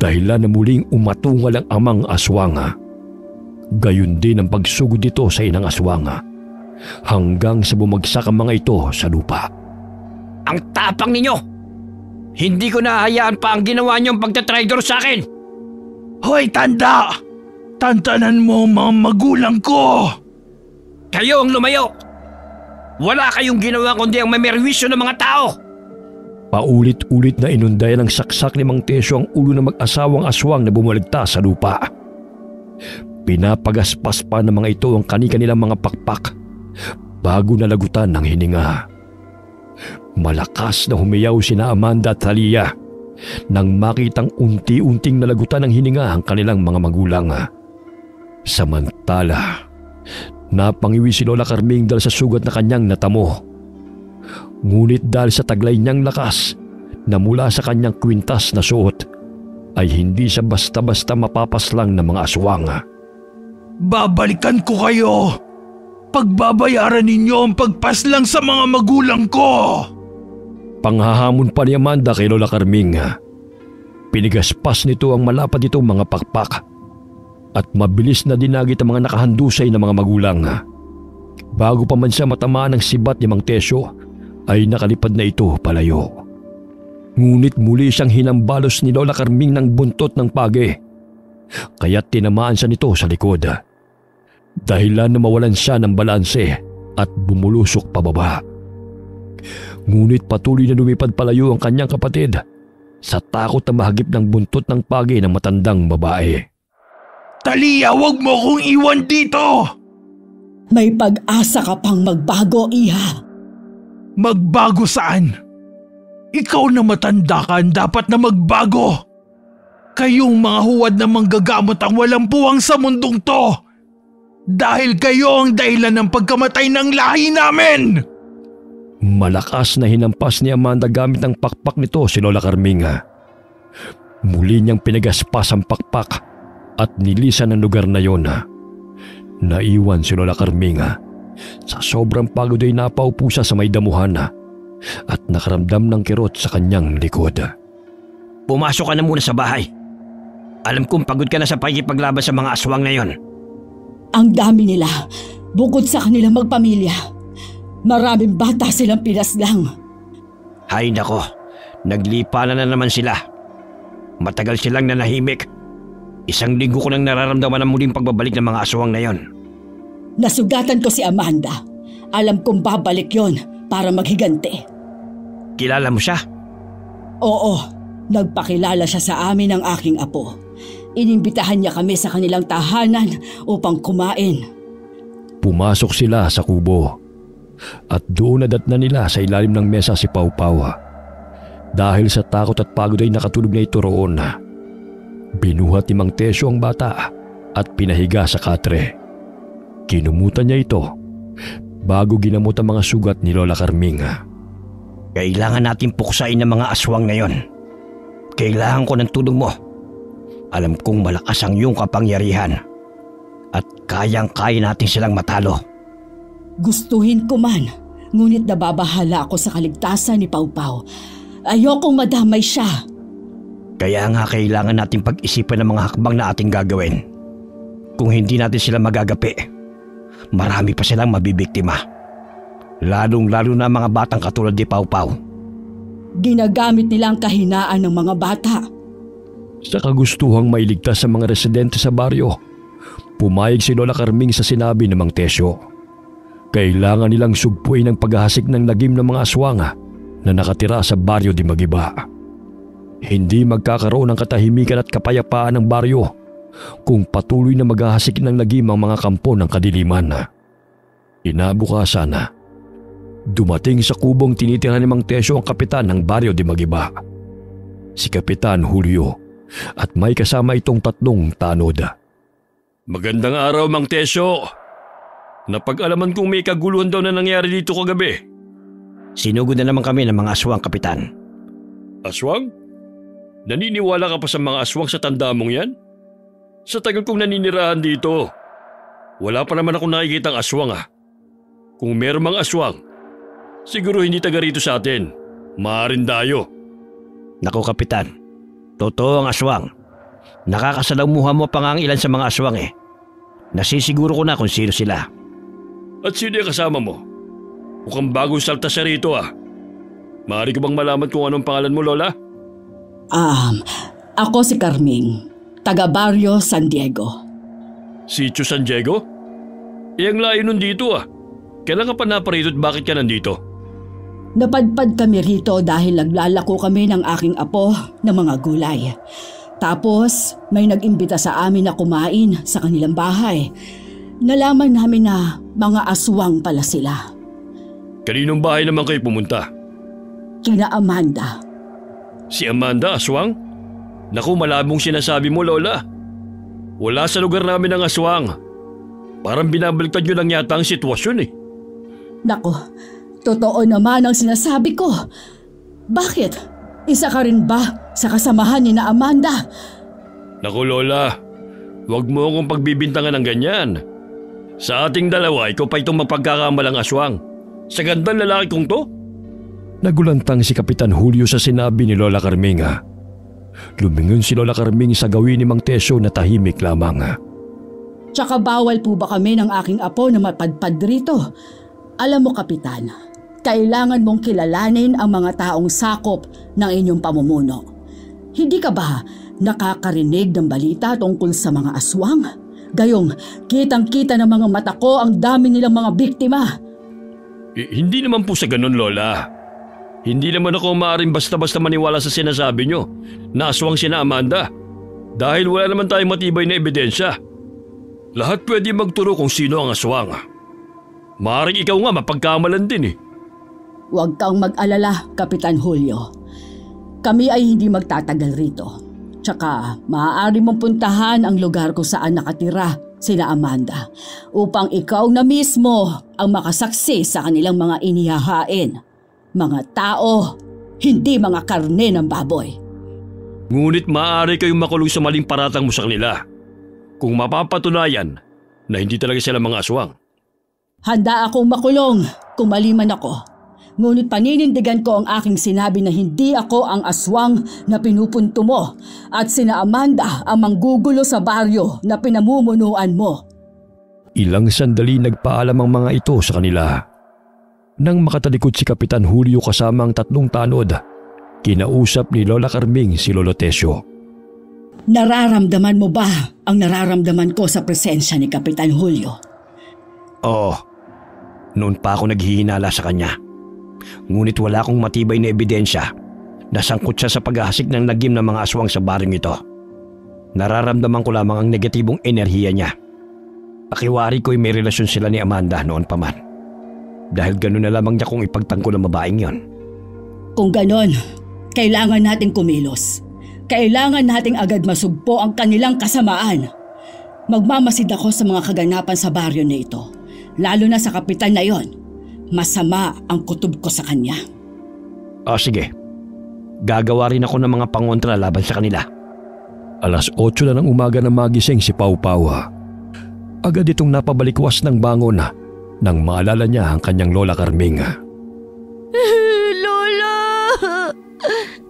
dahilan na muling umatungal ang amang aswang. Gayon din ang pagsugod nito sa inang aswang hanggang sa bumagsak ang mga ito sa lupa. Ang tapang ninyo! Hindi ko nahahayaan pa ang ginawa niyong pagtatraidor sa akin! Hoy, tanda! Tantanan mo ang mga magulang ko! Kayo ang lumayo! Wala kayong ginawa kundi ang mamerwisyo ng mga tao! Paulit-ulit na inundayan ng saksak ni Mang Tesyo ang ulo ng mag-asawang aswang na bumaligtas sa lupa. Pinapagaspas pa ng mga ito ang kani-kanilang mga pakpak bago nalagutan ng hininga. Malakas na humiyaw sina Amanda at Thalia nang makitang unti-unting nalagutan ng hininga ang kanilang mga magulang. Samantala, napangiwi si Lola Carming dahil sa sugat na kanyang natamo. Ngunit dahil sa taglay niyang lakas na mula sa kanyang kwintas na suot, ay hindi siya basta-basta mapapaslang ng mga aswang. Babalikan ko kayo! Pagbabayaran ninyo ang pagpaslang sa mga magulang ko! Panghahamon pa ni Amanda kay Lola Carming. Pinigaspas nito ang malapad nitong mga pakpak at mabilis na dinagit ang mga nakahandusay na mga magulang. Bago pa man siya matamaan ng sibat ni Mang Tesyo, ay nakalipad na ito palayo. Ngunit muli siyang hinambalos ni Lola Carming ng buntot ng pagi, kaya't tinamaan siya nito sa likod. Dahilan na mawalan siya ng balanse at bumulusok pababa. Ngunit patuloy na lumipad palayo ang kanyang kapatid sa takot na mahagip ng buntot ng pagi ng matandang babae. Thalia, huwag mo kong iwan dito! May pag-asa ka pang magbago, Iha. Magbago saan? Ikaw na matanda ka, dapat na magbago. Kayong mga huwad na manggagamot ang walang puwang sa mundong to. Dahil kayo ang dahilan ng pagkamatay ng lahi namin! Malakas na hinampas ni Amanda gamit ang pakpak nito si Lola Carming. Muli niyang pinagaspas ang pakpak at nilisan ang lugar na yon. Naiwan si Lola Carming. Sa sobrang pagod ay napaupo siya sa may damuhan at nakaramdam ng kirot sa kanyang likod. Pumasok ka na muna sa bahay. Alam kong pagod ka na sa pakikipaglaban sa mga aswang na yon. Ang dami nila, bukod sa kanilang magpamilya. Maraming bata silang pinaslang. Hay nako, naglipa na naman sila. Matagal silang nanahimik. 1 linggo ko nang nararamdaman ang muling pagbabalik ng mga aswang na yon. Nasugatan ko si Amanda. Alam kong babalik yon para maghiganti. Kilala mo siya? Oo, nagpakilala siya sa amin ng aking apo. Inimbitahan niya kami sa kanilang tahanan upang kumain. Pumasok sila sa kubo at doon nadatnan nila sa ilalim ng mesa si Pau Pau. Dahil sa takot at pagod ay nakatulog na ito roon. Binuhat ni Mang Tesyo ang bata at pinahiga sa katre. Kinumutan niya ito bago ginamot ang mga sugat ni Lola Carming. Kailangan natin puksain ng mga aswang na yon. Kailangan ko ng tulong mo. Alam kong malakas ang iyong kapangyarihan at kayang-kaya natin silang matalo. Gustuhin ko man, ngunit nababahala ako sa kaligtasan ni Pau Pau. Ayokong madamay siya. Kaya nga kailangan natin pag-isipan ng mga hakbang na ating gagawin. Kung hindi natin sila magagapi, marami pa silang mabibiktima. Lalong-lalo na mga batang katulad ni Pau Pau. Ginagamit nila ang kahinaan ng mga bata. Sa kagustuhang mailigtas sa mga residente sa baryo, pumayag si Lola Carming sa sinabi ng Mang Tesyo. Kailangan nilang sugpuin ang paghahasik ng lagim ng mga aswang na nakatira sa baryo di Magiba. Hindi magkakaroon ng katahimikan at kapayapaan ng baryo kung patuloy na maghahasik ng lagim ang mga kampo ng kadiliman. Inabukasan, dumating sa kubong tinitira ni Mang Tesyo ang kapitan ng baryo di Magiba, si Kapitan Julio, at may kasama itong 3 tanod. Magandang araw, Mang Tesyo. Napag-alaman kong may kaguluhan daw na nangyari dito kagabi. Sinugod na naman kami ng mga aswang, Kapitan. Aswang? Naniniwala ka pa sa mga aswang sa tanda mong yan? Sa tagal kong naninirahan dito, wala pa naman akong nakikitang aswang Kung meron mang aswang, siguro hindi taga rito sa atin. Maaaring dayo. Naku Kapitan, totoo ang aswang. Nakakasalamuha mo pa nga ang ilan sa mga aswang Nasisiguro ko na kung sino sila. At sino yung kasama mo? Mukhang bagong salta siya rito Maaari ka bang malaman kung anong pangalan mo, Lola? Ako si Carming, taga Barrio San Diego. Sitio San Diego? Ang layo nun dito Kailan ka pa naparito at bakit ka nandito? Napadpad kami rito dahil naglalako kami ng aking apo ng mga gulay. Tapos may nag-imbita sa amin na kumain sa kanilang bahay. Nalaman namin na mga aswang pala sila. Kaninong bahay naman kayo pumunta? Kina Amanda. Si Amanda, aswang? Naku, malabong sinasabi mo, Lola. Wala sa lugar namin ang aswang. Parang binabaliktad nyo lang yata ang sitwasyon Naku, totoo naman ang sinasabi ko. Bakit? Isa ka rin ba sa kasamahan ni na Amanda? Naku, Lola. Huwag mo akong pagbibintangan ng ganyan. Sa ating dalawa, ikaw pa itong mapagkakamalang aswang. Sa gandang lalaki kong to? Nagulantang si Kapitan Julio sa sinabi ni Lola Carming. Lumingon si Lola Carming sa gawin ni Mang Tesyo na tahimik lamang. Tsaka bawal po ba kami ng aking apo na mapadpad rito? Alam mo, Kapitan, kailangan mong kilalanin ang mga taong sakop ng inyong pamumuno. Hindi ka ba nakakarinig ng balita tungkol sa mga aswang? Gayong kitang-kita ng mga mata ko ang dami nilang mga biktima. Hindi naman po sa ganun, Lola. Hindi naman ako maaaring basta-basta maniwala sa sinasabi nyo na aswang sina Amanda dahil wala naman tayong matibay na ebidensya. Lahat pwede magturo kung sino ang aswang. Maaaring ikaw nga mapagkamalan din Huwag kang mag-alala, Kapitan Julio. Kami ay hindi magtatagal rito. Tsaka maaari mong puntahan ang lugar kung saan nakatira sina Amanda upang ikaw na mismo ang makasaksi sa kanilang mga inihahain. Mga tao, hindi mga karne ng baboy. Ngunit maaari kayong makulong sa maling paratang mo sa kanila kung mapapatunayan na hindi talaga sila mga aswang. Handa akong makulong kung mali man ako. Ngunit paninindigan ko ang aking sinabi na hindi ako ang aswang na pinupunto mo at sina Amanda ang manggugulo sa baryo na pinamumunuan mo. Ilang sandali nagpaalam ang mga ito sa kanila. Nang makatalikod si Kapitan Julio kasama ang 3 tanod, kinausap ni Lola Carming si Lolo Tesyo. Nararamdaman mo ba ang nararamdaman ko sa presensya ni Kapitan Julio? Oo, noon pa ako naghihinala sa kanya. Ngunit wala akong matibay na ebidensya na sangkot siya sa paghahasik ng lagim ng mga aswang sa baring ito. Nararamdaman ko lamang ang negatibong enerhiya niya. Pakiwari ko'y may relasyon sila ni Amanda noon pa man. Dahil gano'n na lamang niya kung ipagtanggol ang babaeng yon. Kung gano'n, kailangan nating kumilos. Kailangan nating agad masugpo ang kanilang kasamaan. Magmamasid ako sa mga kaganapan sa baryo na ito. Lalo na sa kapitan na yon. Masama ang kutob ko sa kanya. Sige. Gagawa rin ako ng mga pangontra laban sa kanila. 8:00 na ng umaga na magising si Pau Pau. Agad itong napabalikwas ng bangon nang maalala niya ang kanyang Lola Carming. Lola!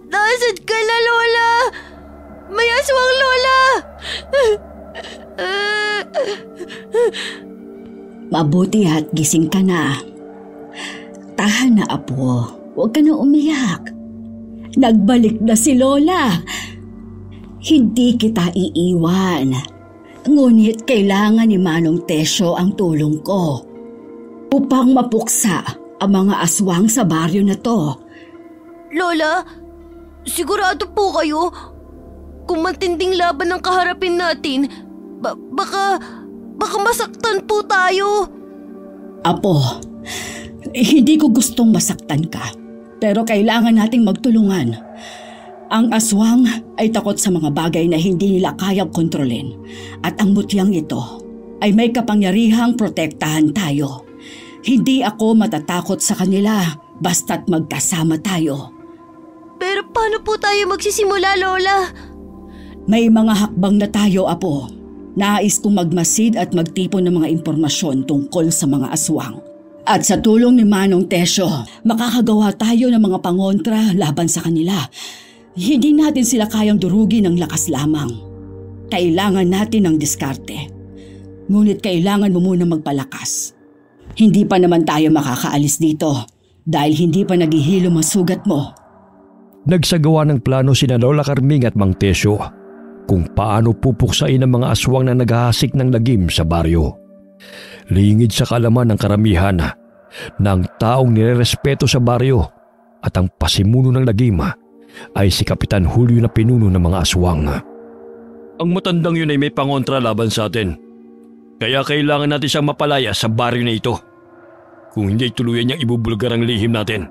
Nasaan ka na, Lola? May aswang, Lola! Mabuti at gising ka na. Tahan na, apo. Huwag ka na umiyak. Nagbalik na si Lola. Hindi kita iiwan. Ngunit kailangan ni Manong Tesyo ang tulong ko upang mapuksa ang mga aswang sa baryo na to. Lola, sigurado po kayo? Kung matinding laban ang kaharapin natin, baka masaktan po tayo. Apo, hindi ko gustong masaktan ka, pero kailangan nating magtulungan. Ang aswang ay takot sa mga bagay na hindi nila kayang kontrolin at ang mutyang ito ay may kapangyarihang protektahan tayo. Hindi ako matatakot sa kanila basta't magkasama tayo. Pero paano po tayo magsisimula, Lola? May mga hakbang na tayo, Apo. Nais kong magmasid at magtipon ng mga impormasyon tungkol sa mga aswang. At sa tulong ni Manong Tesyo, makakagawa tayo ng mga pangontra laban sa kanila. Hindi natin sila kayang durugin ng lakas lamang. Kailangan natin ng diskarte. Ngunit kailangan mo muna magpalakas. Hindi pa naman tayo makakaalis dito dahil hindi pa naghihilom ang sugat mo. Nagsagawa ng plano sina Lola Carming at Mang Tesyo kung paano pupuksain ang mga aswang na naghahasik ng lagim sa baryo. Lingid sa kalaman ng karamihan ng taong nirerespeto sa baryo at ang pasimuno ng lagim ay si Kapitan Julio na pinuno ng mga aswang. Ang matandang yun ay may pangontra laban sa atin. Kaya kailangan natin siyang mapalaya sa baryo na ito. Kung hindi tuluyan niyang ibubulgar ang lihim natin.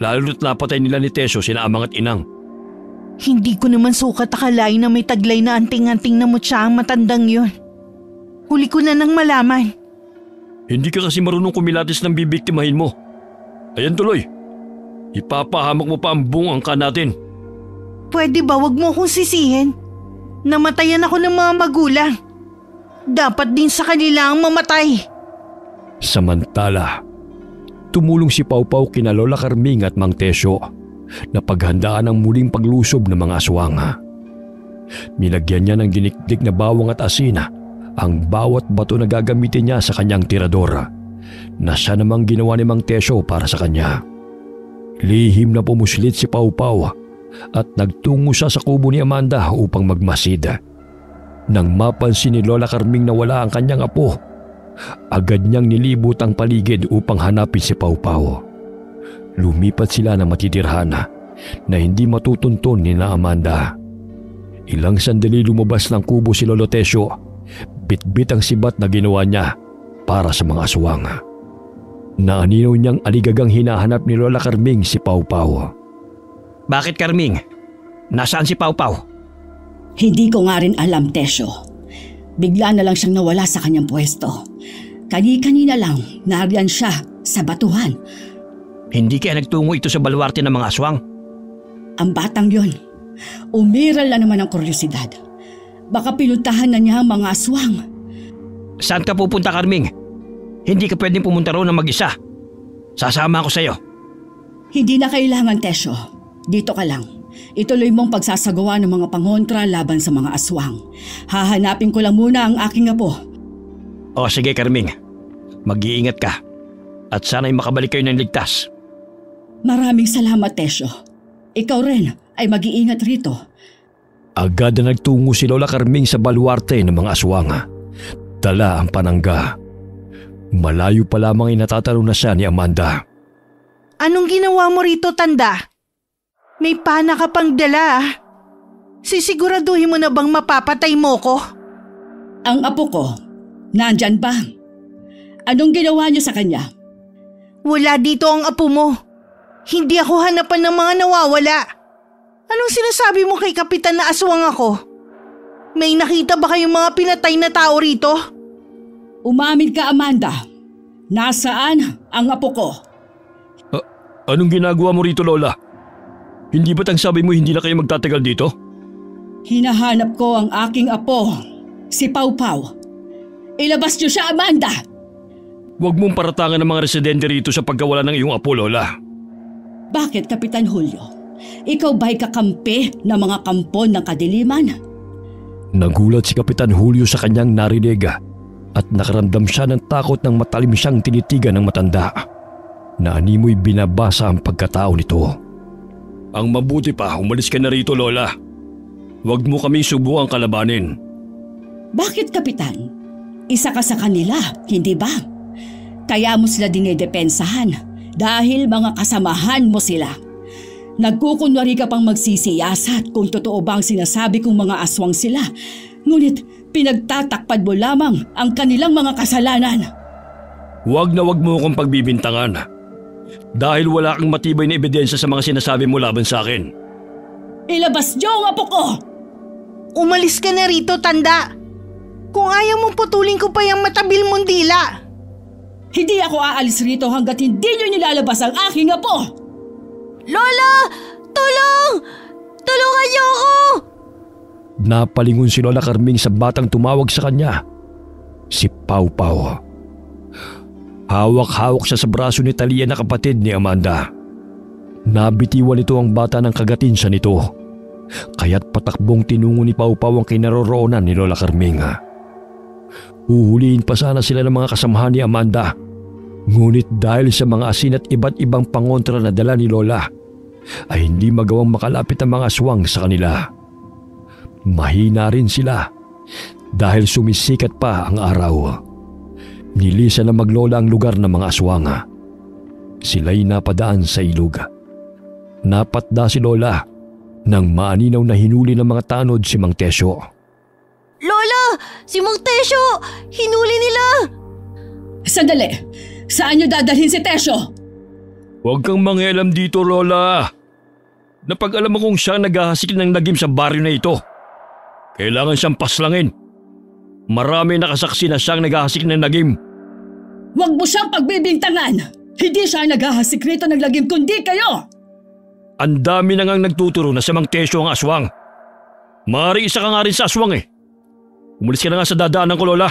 Lalo na't napatay nila ni Tesyo sina Amang at Inang. Hindi ko naman sukat akalain na may taglay na anting-anting na mutya ang matandang yun. Huli ko na nang malaman. Hindi ka kasi marunong kumilatis ng bibiktimahin mo. Ayan tuloy. Ipapahamak mo pa ang buong angka natin. Pwede ba wag mo akong sisihin? Namatayan ako ng mga magulang. Dapat din sa kanila ang mamatay. Samantala, tumulong si Pawpaw kina Lola Carming at Mang Tesyo na paghandaan ang muling paglusob ng mga aswang. Nilagyan niya ng dinikdik na bawang at asina ang bawat bato na gagamitin niya sa kanyang tirador na siya namang ginawa ni Mang Tesyo para sa kanya. Lihim na pumuslit si Pawpaw at nagtungo siya sa kubo ni Amanda upang magmasid. Nang mapansin ni Lola Carming na wala ang kanyang apo, agad niyang nilibot ang paligid upang hanapin si Pawpaw. Lumipat sila ng matitirhan na hindi matutunton ni na Amanda. Ilang sandali lumabas ng kubo si Lolo Tesyo, bitbit ang sibat na ginawa niya para sa mga aswang. Naaninaw niyang aligagang hinahanap ni Lola Carming si Pawpaw. Bakit Carming? Nasaan si Pawpaw? Hindi ko nga rin alam, Tesyo. Bigla na lang siyang nawala sa kanyang pwesto. Kani-kanina lang, nariyan siya sa batuhan. Hindi kaya nagtungo ito sa baluarte ng mga aswang? Ang batang yon, umiral na naman ang kuryosidad. Baka pinuntahan na niya ang mga aswang. Saan ka pupunta, Carming? Hindi ka pwedeng pumunta roon na mag-isa. Sasama ako sa'yo. Hindi na kailangan, Tesyo. Dito ka lang. Ituloy mong pagsasagawa ng mga pangontra laban sa mga aswang. Hahanapin ko lang muna ang aking apo. O sige, Carming. Mag-iingat ka. At sana'y makabalik kayo ng ligtas. Maraming salamat, Tesyo. Ikaw rin ay mag-iingat rito. Agad na nagtungo si Lola Carming sa baluarte ng mga aswang. Dala ang panangga. Malayo pa lamang ay natatanong na siya ni Amanda. Anong ginawa mo rito, tanda? May pana ka pang dala. Sisiguraduhin mo na bang mapapatay mo ko? Ang apo ko, nandyan ba? Anong ginawa niyo sa kanya? Wala dito ang apo mo. Hindi ako hanapan ng mga nawawala. Anong sinasabi mo kay Kapitan na aswang ako? May nakita ba kayong mga pinatay na tao rito? Umamin ka, Amanda. Nasaan ang apo ko? Anong ginagawa mo rito, Lola? Hindi ba't ang sabi mo hindi na kayo magtatagal dito? Hinahanap ko ang aking apo, si Pawpaw. Ilabas niyo siya, Amanda! Huwag mong paratangan ng mga residente rito sa pagkawala ng iyong apo, Lola. Bakit, Kapitan Julio? Ikaw ba'y kakampi ng mga kampon ng kadiliman? Nagulat si Kapitan Julio sa kanyang narinig at nakaramdam siya ng takot nang matalim siyang tinitigan ng matanda. Naanimoy binabasa ang pagkatao nito. Ang mabuti pa, umalis ka na rito, Lola. Huwag mo kaming subukan kalabanin. Bakit, Kapitan? Isa ka sa kanila, hindi ba? Kaya mo sila dinedepensahan dahil mga kasamahan mo sila. Nagkukunwari ka pang magsisiyasat kung totoo ba ang sinasabi kong mga aswang sila. Ngunit pinagtatakpan mo lamang ang kanilang mga kasalanan. Huwag na huwag mo akong pagbibintangan. Dahil wala kang matibay na ebidensya sa mga sinasabi mo laban sa akin. Ilabas niyo ang apo ko! Umalis ka na rito, tanda. Kung ayaw mong putulin ko pa yung matabil mong dila. Hindi ako aalis rito hanggat hindi niyo nilalabas ang aking apo! Lola! Tulong! Tulungan niyo ako! Napalingon si Lola Carming sa batang tumawag sa kanya, si Pau Pau. Hawak-hawak siya sa braso ni Talia na kapatid ni Amanda. Nabitiwan nito ang bata ng kagatinsa nito, kaya't patakbong tinungo ni Pau Pau ang kinaroroonan ni Lola Carming. Huhulihin pa sana sila ng mga kasamahan ni Amanda, ngunit dahil sa mga asin at iba't ibang pangontra na dala ni Lola, ay hindi magawang makalapit ang mga aswang sa kanila. Mahina rin sila dahil sumisikat pa ang araw. Nilisan na maglola ang lugar ng mga aswang. Sila'y napadaan sa ilog. Napatda si Lola nang maaninaw na hinuli ng mga tanod si Mang Tesyo. Lola! Si Mang Tesyo! Hinuli nila! Sandali! Saan niyo dadalhin si Tesyo? Huwag kang mangialam dito, Lola. Napag-alam mo kung siya naghahasik ng lagim sa baryo na ito. Kailangan siyang paslangin. Marami nakasaksi na siyang naghahasik ng lagim. Huwag mo siyang pagbibintangan! Hindi siya naghahasik rito ng lagim kundi kayo! Ang dami na ngang nagtuturo na si Mang Tesyo ang aswang. Maaari isa ka nga rin sa aswang eh. Umalis ka na nga sa dadaanan ko, Lola.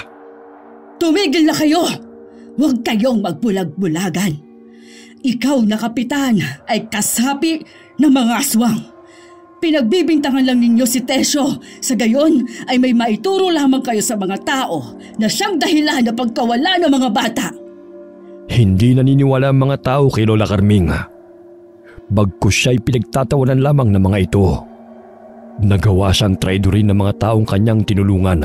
Tumigil na kayo! Huwag kayong magbulag-bulagan. Ikaw na kapitan ay kasapi ng mga aswang. Pinagbibintangan lang ninyo si Tesyo. Sa gayon ay may maituro lamang kayo sa mga tao na siyang dahilan na pagkawala ng mga bata. Hindi naniniwala ang mga tao kay Lola Carming. Bagkus siya'y pinagtatawanan lamang ng mga ito. Nagawa siyang traidorin ng mga taong kanyang tinulungan,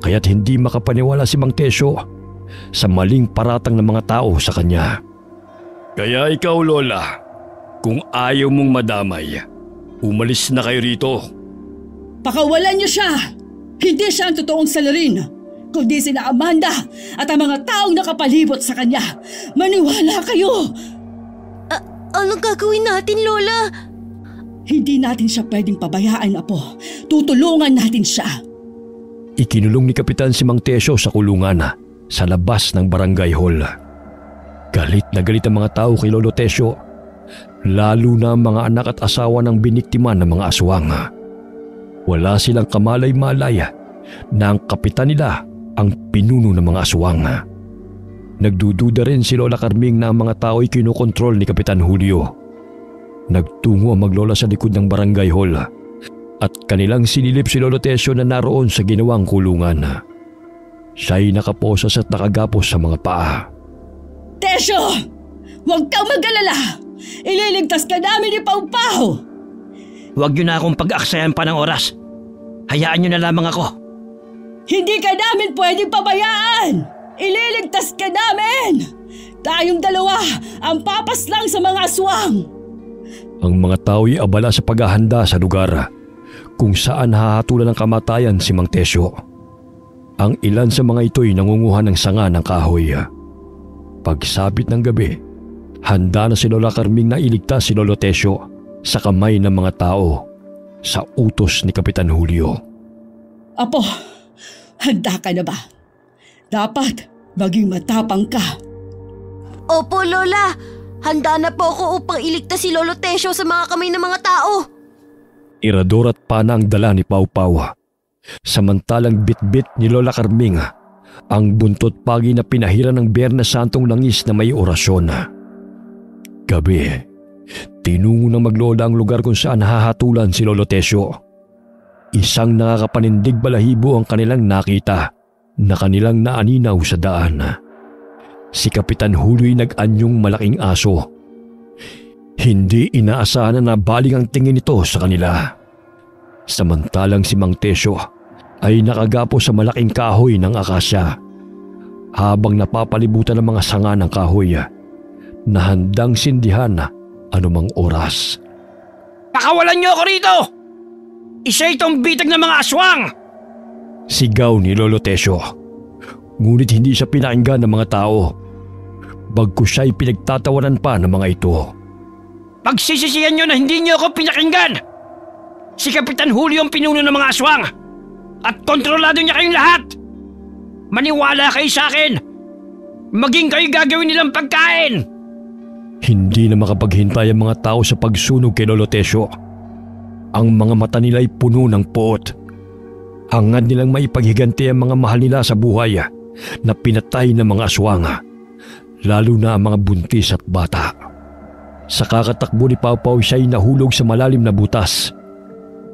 kaya't hindi makapaniwala si Mang Tesyo sa maling paratang ng mga tao sa kanya. Kaya ikaw, Lola, kung ayaw mong madamay, umalis na kayo rito. Pakawalan niyo siya! Hindi siya ang totoong salarin, kundi sina Amanda at ang mga taong nakapalibot sa kanya. Maniwala kayo! Anong gagawin natin, Lola? Hindi natin siya pwedeng pabayaan, Apo. Tutulungan natin siya. Ikinulong ni Kapitan si Mang Tesyo sa kulungan sa labas ng barangay hall. Galit na galit ang mga tao kay Lolo Tesyo, lalo na ang mga anak at asawa ng biniktima ng mga aswang. Wala silang kamalay-malay na ang kapitan nila ang pinuno ng mga aswang. Nagdududa rin si Lola Carming na ang mga tao ay kinukontrol ni Kapitan Julio. Nagtungo ang maglola sa likod ng barangay hall at kanilang sinilip si Lolo Tesyo na naroon sa ginawang kulungan. Siya'y nakaposas at nakagapos sa mga paa. Tesyo! Huwag kang mag-alala! Ililigtas ka namin ni Pau Pau! Huwag niyo na akong pag-aksayan pa ng oras. Hayaan niyo na lamang ako. Hindi ka namin pwedeng pabayaan! Ililigtas ka namin! Tayong dalawa ang papaslang sa mga aswang! Ang mga tao'y abala sa paghahanda sa lugar kung saan hahatulan ng kamatayan si Mang Tesyo. Ang ilan sa mga ito'y nangunguha ng sanga ng kahoy. Pagsapit ng gabi, handa na si Lola Carming na iligtas si Lolo Tesyo sa kamay ng mga tao sa utos ni Kapitan Julio. Apo, handa ka na ba? Dapat maging matapang ka. Opo, Lola. Handa na po ako upang iligtas si Lolo Tesyo sa mga kamay ng mga tao. Irador at pana ang dala ni Pau Pau. Samantalang bitbit ni Lola Carming ang buntot pagi na pinahira ng Biyernes Santong langis na may orasyon. Gabi, tinungo ng maglola ang lugar kung saan hahatulan si Lolo Tesyo. Isang nakakapanindig balahibo ang kanilang nakita na kanilang naaninaw sa daan. Si Kapitan Julio'y nag-anyong malaking aso. Hindi inaasahan na baling ang tingin nito sa kanila. Samantalang si Mang Tesyo ay nakagapo sa malaking kahoy ng akasya habang napapalibutan ng mga sanga ng kahoy na handang sindihan anumang oras. Pakawalan niyo ako rito! Isa itong bitag ng mga aswang! Sigaw ni Lolo Tesyo. Ngunit hindi siya pinakinggan ng mga tao. Bagkus siya'y pinagtatawanan pa ng mga ito. Pagsisisihan niyo na hindi niyo ako pinakinggan! Si Kapitan Julio ang pinuno ng mga aswang! At kontrolado niya kayong lahat! Maniwala kayo sa akin! Maging kayo gagawin nilang pagkain! Hindi na makapaghintay ang mga tao sa pagsunog kay Lolo Tesyo. Ang mga mata nila'y puno ng puot Hangad nilang maipaghiganti ang mga mahal nila sa buhay na pinatay ng mga aswang, lalo na ang mga buntis at bata. Sa kakatakbo ni Pawpaw siya'y nahulog sa malalim na butas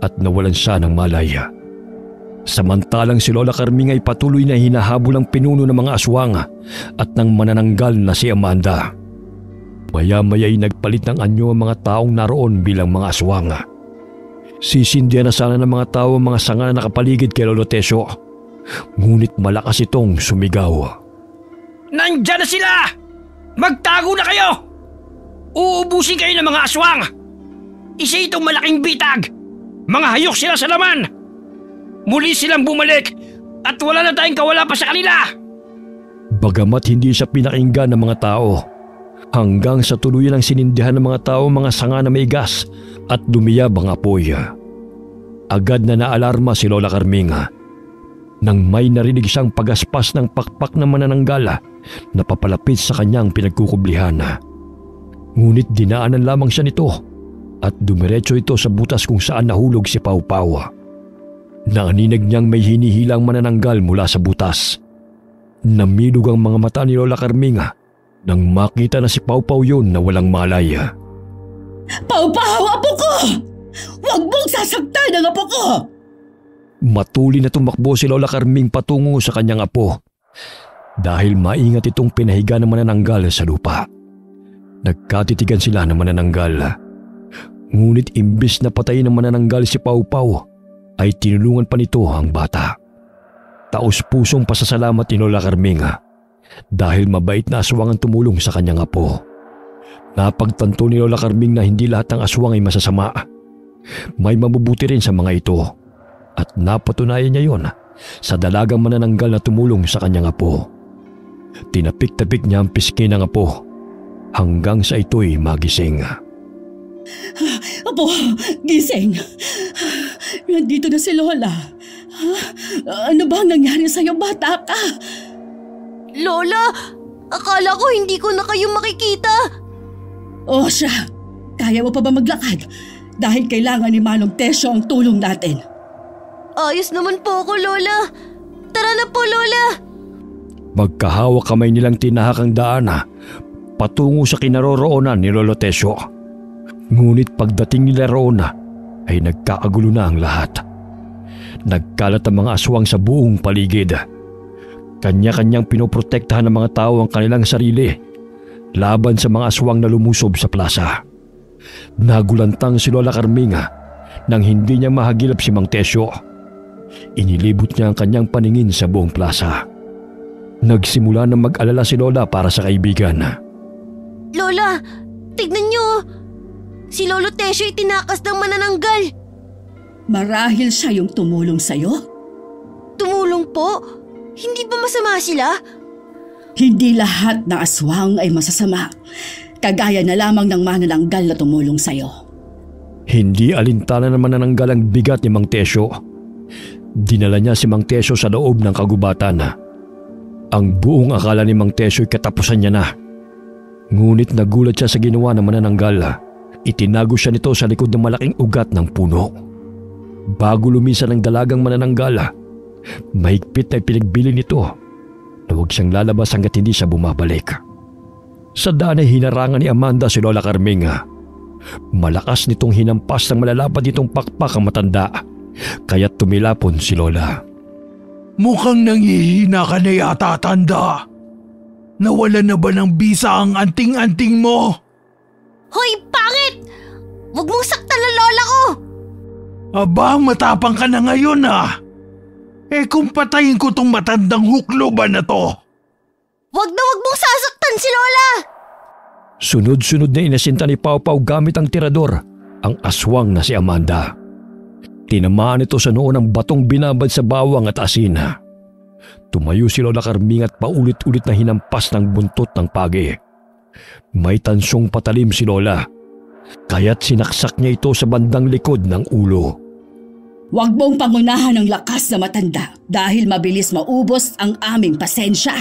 at nawalan siya ng malay. Samantalang si Lola Carming ay patuloy na hinahabol ang pinuno ng mga aswang at ng manananggal na si Amanda. Maya-maya'y nagpalit ng anyo ang mga taong naroon bilang mga aswang. Sisindihan na sana ng mga tao ang mga sanga na nakapaligid kay Lolo Tesyo. Ngunit malakas itong sumigaw. Nandyan na sila! Magtago na kayo! Uubusin kayo ng mga aswang! Isa itong malaking bitag! Mga hayok sila sa laman! Muli silang bumalik at wala na tayong kawala pa sa kanila! Bagamat hindi siya pinakinggan ng mga tao, hanggang sa tuluyan ang sinindihan ng mga tao mga sanga na may gas at lumiyab ang apoy. Agad na naalarma si Lola Carming nang may narinig siyang pagaspas ng pakpak ng manananggal na papalapit sa kanyang pinagkukublihan. Ngunit dinaanan lamang siya nito at dumiretso ito sa butas kung saan nahulog si Pawpaw. Naaninag niyang may hinihilang manananggal mula sa butas. Namilog ang mga mata ni Lola Carming nang makita na si Pawpaw yun na walang malay. Pawpaw, apo ko! Huwag mong sasaktan ang apo ko! Matuli na tumakbo si Lola Carming patungo sa kanyang apo dahil maingat itong pinahiga ng manananggal sa lupa. Nagkatitigan sila ng manananggal. Ngunit imbis na patayin ng manananggal si Pawpaw, ay tinulungan pa nito ang bata. Taos-pusong pasasalamat ni Lola Carming dahil mabait na aswang ang tumulong sa kanyang apo. Napagtanto ni Lola Carming na hindi lahat ng aswang ay masasama. May mabubuti rin sa mga ito at napatunayan niya yon sa dalagang manananggal na tumulong sa kanyang apo. Tinapik-tapik niya ang pisngi ng apo hanggang sa ito'y magising. Apo, gising. Nandito na si Lola. Ano ba ang nangyari sa'yo, bata ka? Lola, akala ko hindi ko na kayo makikita. O siya, kaya mo pa ba maglakad? Dahil kailangan ni Manong Tesyo ang tulong natin. Ayos naman po ako, Lola. Tara na po, Lola. Magkahawak kamay nilang tinahak ang daan patungo sa kinaroroonan ni Lolo Tesyo. Ngunit pagdating nila roon ay nagkakagulo na ang lahat. Nagkalat ang mga aswang sa buong paligid. Kanya-kanyang pinoprotektahan ng mga tao ang kanilang sarili laban sa mga aswang na lumusob sa plaza. Nagulantang si Lola Carming nang hindi niya mahagilap si Mang Tesyo. Inilibot niya ang kanyang paningin sa buong plaza. Nagsimula na mag-alala si Lola para sa kaibigan. Lola, tignan niyo. Si Lolo Tesyo itinakas ng manananggal. Marahil siya yung tumulong sa'yo? Tumulong po? Hindi ba masama sila? Hindi lahat na aswang ay masasama. Kagaya na lamang ng manananggal na tumulong sa'yo. Hindi alintana ng manananggal ang bigat ni Mang Tesyo. Dinala niya si Mang Tesyo sa loob ng kagubatan. Ang buong akala ni Mang Tesyo'y katapusan niya na. Ngunit nagulat siya sa ginawa ng manananggal. Itinago siya nito sa likod ng malaking ugat ng puno. Bago lumisan ang dalagang manananggal, mahigpit na pinagbili nito na huwag siyang lalabas hanggat hindi siya bumabalik. Sa daan ay hinarangan ni Amanda si Lola Carming. Malakas nitong hinampas ng malalapad nitong pakpak ang matanda, kaya't tumilapon si Lola. Mukhang nanghihina ka na yata, tanda. Nawala na ba ng bisa ang anting-anting mo? Hoy, pangit! Huwag mong saktan ang lola ko! Aba, matapang ka na ngayon kung patayin ko tong matandang hukloban na to. Huwag mong sasaktan si Lola! Sunod-sunod na inasinta ni Pawpaw gamit ang tirador ang aswang na si Amanda. Tinamaan ito sa noo ng batong binabad sa bawang at asin. Tumayo si Lola Carming at paulit-ulit na hinampas ng buntot ng pagi. May tansyong patalim si Lola, kaya't sinaksak niya ito sa bandang likod ng ulo. Huwag mong pangunahan ang lakas na matanda dahil mabilis maubos ang aming pasensya.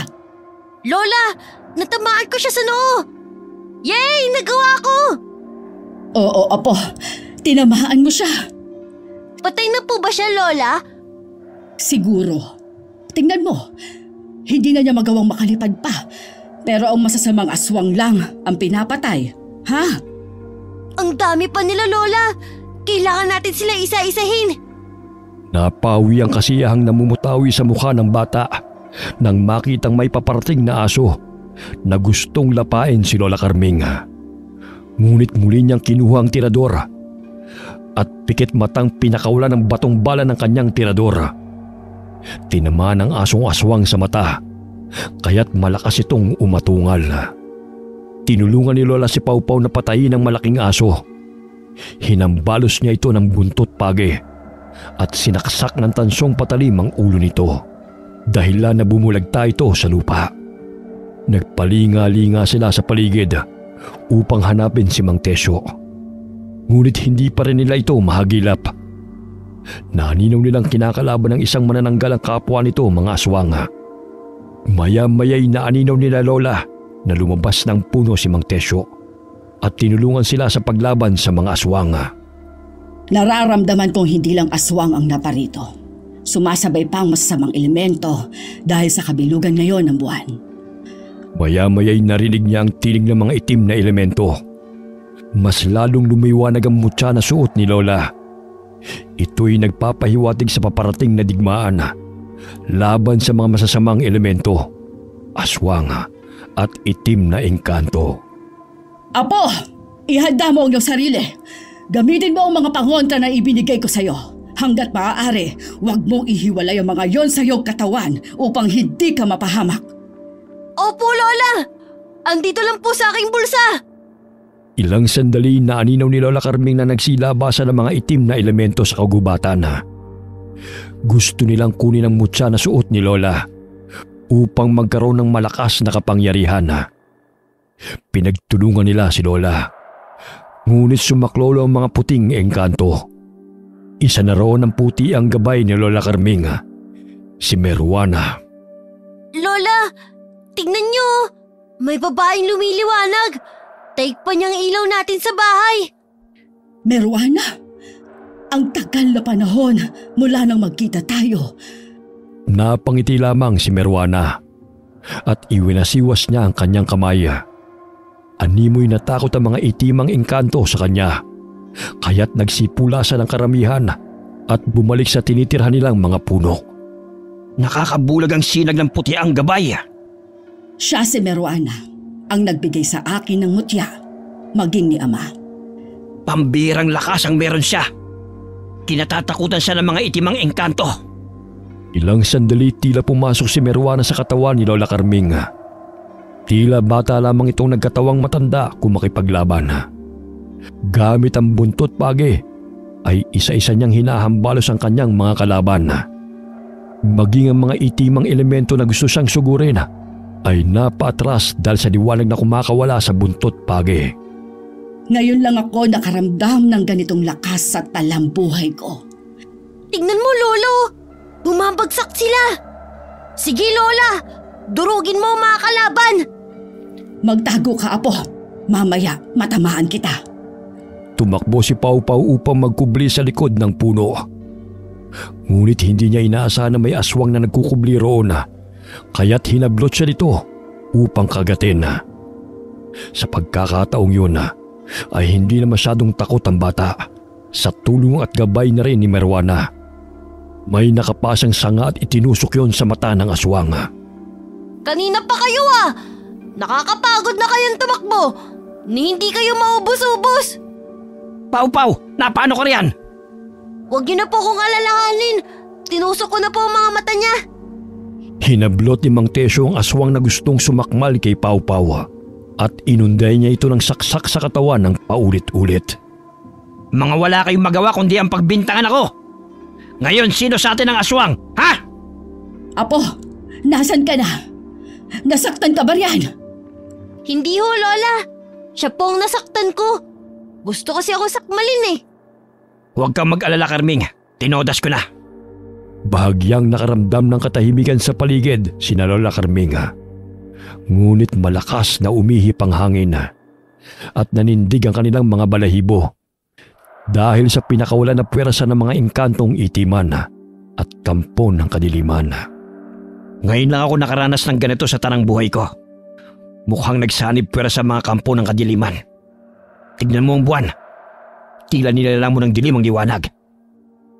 Lola, natamaan ko siya sa noo! Yay! Nagawa ko! Oo, apo. Tinamaan mo siya. Patay na po ba siya, Lola? Siguro. Tingnan mo, hindi na niya magawang makalipad pa. Pero ang masasamang aswang lang ang pinapatay. Ha? Ang dami pa nila, Lola. Kailangan natin sila isa-isahin. Napawi ang kasiyahang namumutawi sa mukha ng bata nang makitang may paparating na aso na gustong lapain si Lola Carming. Ngunit muli niyang kinuha ang tirador at pikit matang pinakawalan ng batong bala ng kanyang tirador. Tinamaan ang asong aswang sa mata, kaya't malakas itong umatungal. Tinulungan ni Lola si Pawpaw na patayin ang malaking aso. Hinambalos niya ito ng buntot page at sinaksak ng tansong patalim ang ulo nito, dahilan na bumulagta ito sa lupa. Nagpalinga-linga sila sa paligid upang hanapin si Mang Tesyo. Ngunit hindi pa rin nila ito mahagilap. Naninaw nilang kinakalaban ng isang manananggal ang kapwa nito, mga aswang. Maya-maya'y naaninaw nila Lola na lumabas ng puno si Mang Tesyo at tinulungan sila sa paglaban sa mga aswang. Nararamdaman kong hindi lang aswang ang naparito. Sumasabay pa ang masasamang elemento dahil sa kabilugan ngayon ng buwan. Maya-maya'y narinig niya ang tinig ng mga itim na elemento. Mas lalong lumiwanag ang mutya na suot ni Lola. Ito'y nagpapahiwatig sa paparating na digmaan laban sa mga masasamang elemento, aswang at itim na engkanto. Apo, ihanda mo ang iyong sarili. Gamitin mo ang mga pangontra na ibinigay ko sa iyo. Hanggat maaari, huwag mong ihiwalay ang mga yon sa iyong katawan upang hindi ka mapahamak. Opo, Lola! Andito lang po sa aking bulsa! Ilang sandali na aninaw ni Lola Carming na nagsilabasa ng mga itim na elemento sa kagubatan. Gusto nilang kunin ang mutya na suot ni Lola upang magkaroon ng malakas na kapangyarihan. Pinagtulungan nila si Lola. Ngunit sumaklolo ang mga puting engkanto. Isa na roon ang puti ang gabay ni Lola Carming, si Meruana. Lola, tignan niyo! May babaeng lumiliwanag! Taig pa niyang ilaw natin sa bahay! Meruana, ang tagal na panahon mula nang magkita tayo. Napangiti lamang si Meruana at iwinasiwas niya ang kanyang kamay. Animoy natakot ang mga itimang engkanto sa kanya, kaya't nagsipulasan ang karamihan at bumalik sa tinitirhan nilang mga puno. Nakakabulag ang sinag ng puti ang gabay. Siya si Meruana, ang nagbigay sa akin ng mutya, maging ni Ama. Pambirang lakas ang meron siya. Kinatatakutan siya ng mga itimang engkanto. Ilang sandali tila pumasok si Meruana sa katawan ni Lola Carming. Tila bata lamang itong nagkatawang matanda kung makipaglaban. Gamit ang buntot page ay isa-isa niyang hinahambalos ang kanyang mga kalaban. Maging ang mga itimang elemento na gusto siyang sugurin ay napaatras dahil sa liwanag na kumakawala sa buntot page. Ngayon lang ako nakaramdam ng ganitong lakas sa talambuhay ko. Tignan mo, Lolo! Bumabagsak sila! Sige, Lola! Durugin mo ang mga kalaban! Magtago ka, Apo. Mamaya matamaan kita. Tumakbo si Pawpaw upang magkubli sa likod ng puno. Ngunit hindi niya inaasahan na may aswang na nagkukubli roon, kaya't hinablot siya dito upang kagatin. Sa pagkakataong yun ay hindi na masyadong takot ang bata sa tulong at gabay na rin ni Meruana. May nakapasang sanga at itinusok yon sa mata ng aswang. Kanina pa kayo Nakakapagod na kayong tumakbo! Ni hindi kayo maubos-ubos! Pawpaw, napaano ka riyan? Huwag niyo na po kong alalahanin! Tinusok ko na po ang mga mata niya! Hinablot ni Mang Tesyo ang aswang na gustong sumakmal kay Pawpaw at inunday niya ito ng saksak sa katawan ng paulit-ulit. Mga wala kayong magawa kundi ang pagbintangan ako! Ngayon, sino sa atin ang aswang? Ha? Apo, nasan ka na? Nasaktan ka ba riyan? Hindi ho, Lola. Siya po ang nasaktan ko. Gusto kasi ako sakmalin Huwag kang mag-alala, Carming. Tinodas ko na. Bahagyang nakaramdam ng katahimikan sa paligid si Lola Carming. Ngunit malakas na umihip ang hangin at nanindig ang kanilang mga balahibo dahil sa pinakawalan na pwersa ng mga engkantong itiman. at kampo ng kadiliman. Ngayon lang ako nakaranas ng ganito sa tanang buhay ko. Mukhang nagsanib pwera sa mga kampo ng kadiliman. Tignan mo ang buwan. Tila nilalang mo ng dilim ang liwanag.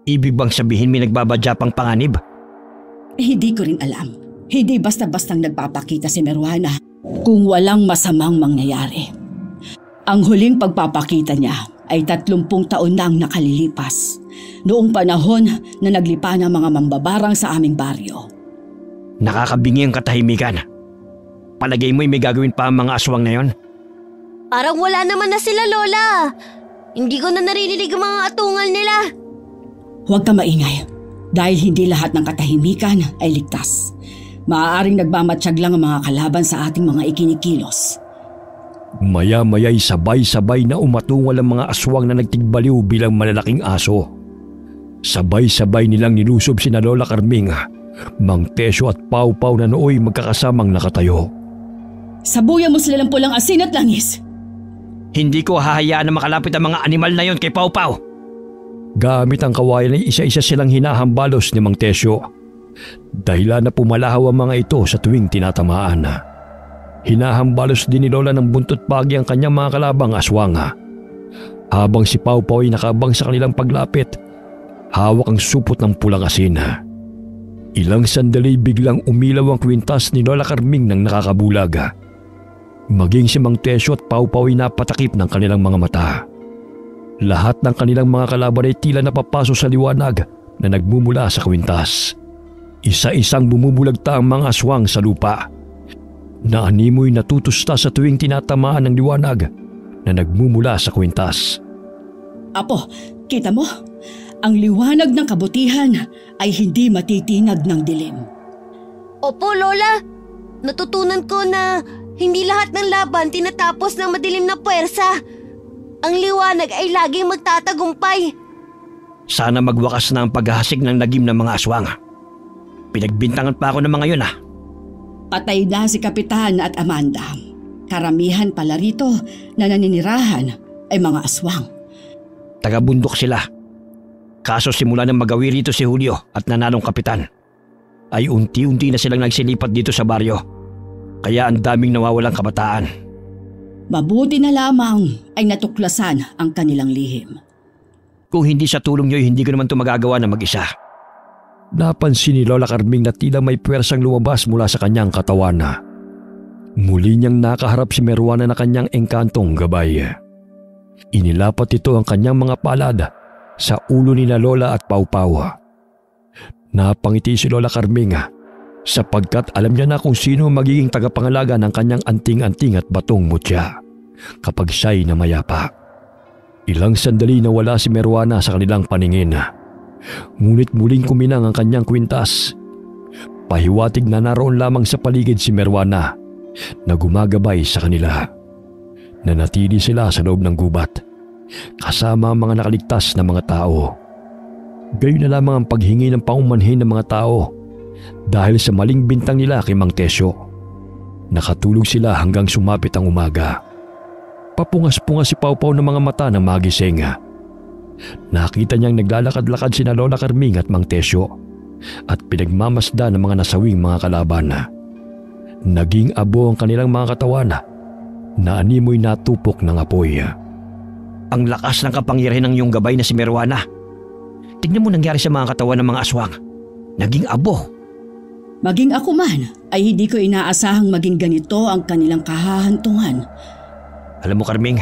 Ibig bang sabihin may nagbabadya pang panganib? Hindi ko rin alam. Hindi basta-bastang nagpapakita si Meruana kung walang masamang mangyayari. Ang huling pagpapakita niya ay 30 taon na ang nakalilipas. Noong panahon na naglipa ng mga mambabarang sa aming baryo. Nakakabingi ang katahimikan. Palagay mo'y may gagawin pa ang mga aswang na yon? Parang wala naman na sila, Lola. Hindi ko na naririnig ang mga atungal nila. Huwag ka maingay dahil hindi lahat ng katahimikan ay ligtas. Maaaring nagmamatsyag lang ang mga kalaban sa ating mga ikinikilos. Maya-maya'y sabay-sabay na umatungal ang mga aswang na nagtigbaliw bilang malalaking aso. Sabay-sabay nilang nilusob sina Lola Carming, Mang Tesyo at Pau Pau na nooy magkakasamang nakatayo. Sabuyan mo sila ng pulang asin at langis. Hindi ko hahayaan na makalapit ang mga animal na yon kay Pau Pau. Gamit ang kawayan ay isa-isa silang hinahambalos ni Mang Tesyo. Dahilan na pumalahaw ang mga ito sa tuwing tinatamaan. Hinahambalos din ni Lola ng buntot pagi ang kanyang mga kalabang aswang. Habang si Pau Pau ay nakabang sa kanilang paglapit, hawak ang supot ng pulang asin. Ilang sandali biglang umilaw ang kwintas ni Lola Carming ng nakakabulag. Maging si Mang Tesyo at Pau Pau ay napatakip ng kanilang mga mata. Lahat ng kanilang mga kalaban ay tila napapaso sa liwanag na nagmumula sa kwintas. Isa-isang bumubulagta ang mga aswang sa lupa. Naanimoy natutusta sa tuwing tinatamaan ng liwanag na nagmumula sa kwintas. Apo, kita mo? Ang liwanag ng kabutihan ay hindi matitinag ng dilim. Opo, Lola. Natutunan ko na hindi lahat ng laban tinatapos ng madilim na puwersa. Ang liwanag ay laging magtatagumpay. Sana magwakas na ang paghahasik ng lagim ng mga aswang. Pinagbintangan pa ako ng mga yun Patay na si Kapitan at Amanda. Karamihan pala rito na naninirahan ay mga aswang. Taga-bundok sila. Kaso simula nang magawi rito si Julio at nanalong kapitan, ay unti-unti na silang nagsilipat dito sa baryo. Kaya ang daming nawawalang kabataan. Mabuti na lamang ay natuklasan ang kanilang lihim. Kung hindi sa tulong niyo, hindi ko naman ito magagawa na mag-isa. Napansin ni Lola Carming na tila may puwersang lumabas mula sa kanyang katawan. Muli niyang nakaharap si Meruana na kanyang engkantong gabay. Inilapat ito ang kanyang mga palad sa ulo ni na Lola at Pau Pau. Napangiti si Lola Carming sapagkat alam niya na kung sino magiging tagapangalaga ng kanyang anting-anting at batong mutya kapag siya'y namayapa. Ilang sandali na wala si Meruana sa kanilang paningin. Ngunit muling kuminang ang kanyang kwintas. Pahiwatig na naroon lamang sa paligid si Meruana na gumagabay sa kanila. Nanatili sila sa loob ng gubat kasama ang mga nakaligtas na mga tao. Gayon na lamang ang paghingi ng paumanhin ng mga tao dahil sa maling bintang nila kay Mang Tesyo. Nakatulog sila hanggang sumapit ang umaga. Papungas-pungas si Pau Pau ng mga mata ng magising. Nakita niyang naglalakad-lakad sina Lola Carming at Mang Tesyo at pinagmamasda ng mga nasawing mga kalaban. Naging abo ang kanilang mga katawan na animoy natupok ng apoy. Ang lakas ng kapangyarihan ng iyong gabay na si Meruana. Tignan mo nangyari sa mga katawan ng mga aswang. Naging abo. Maging ako man ay hindi ko inaasahang maging ganito ang kanilang kahahantungan. Alam mo, Carming,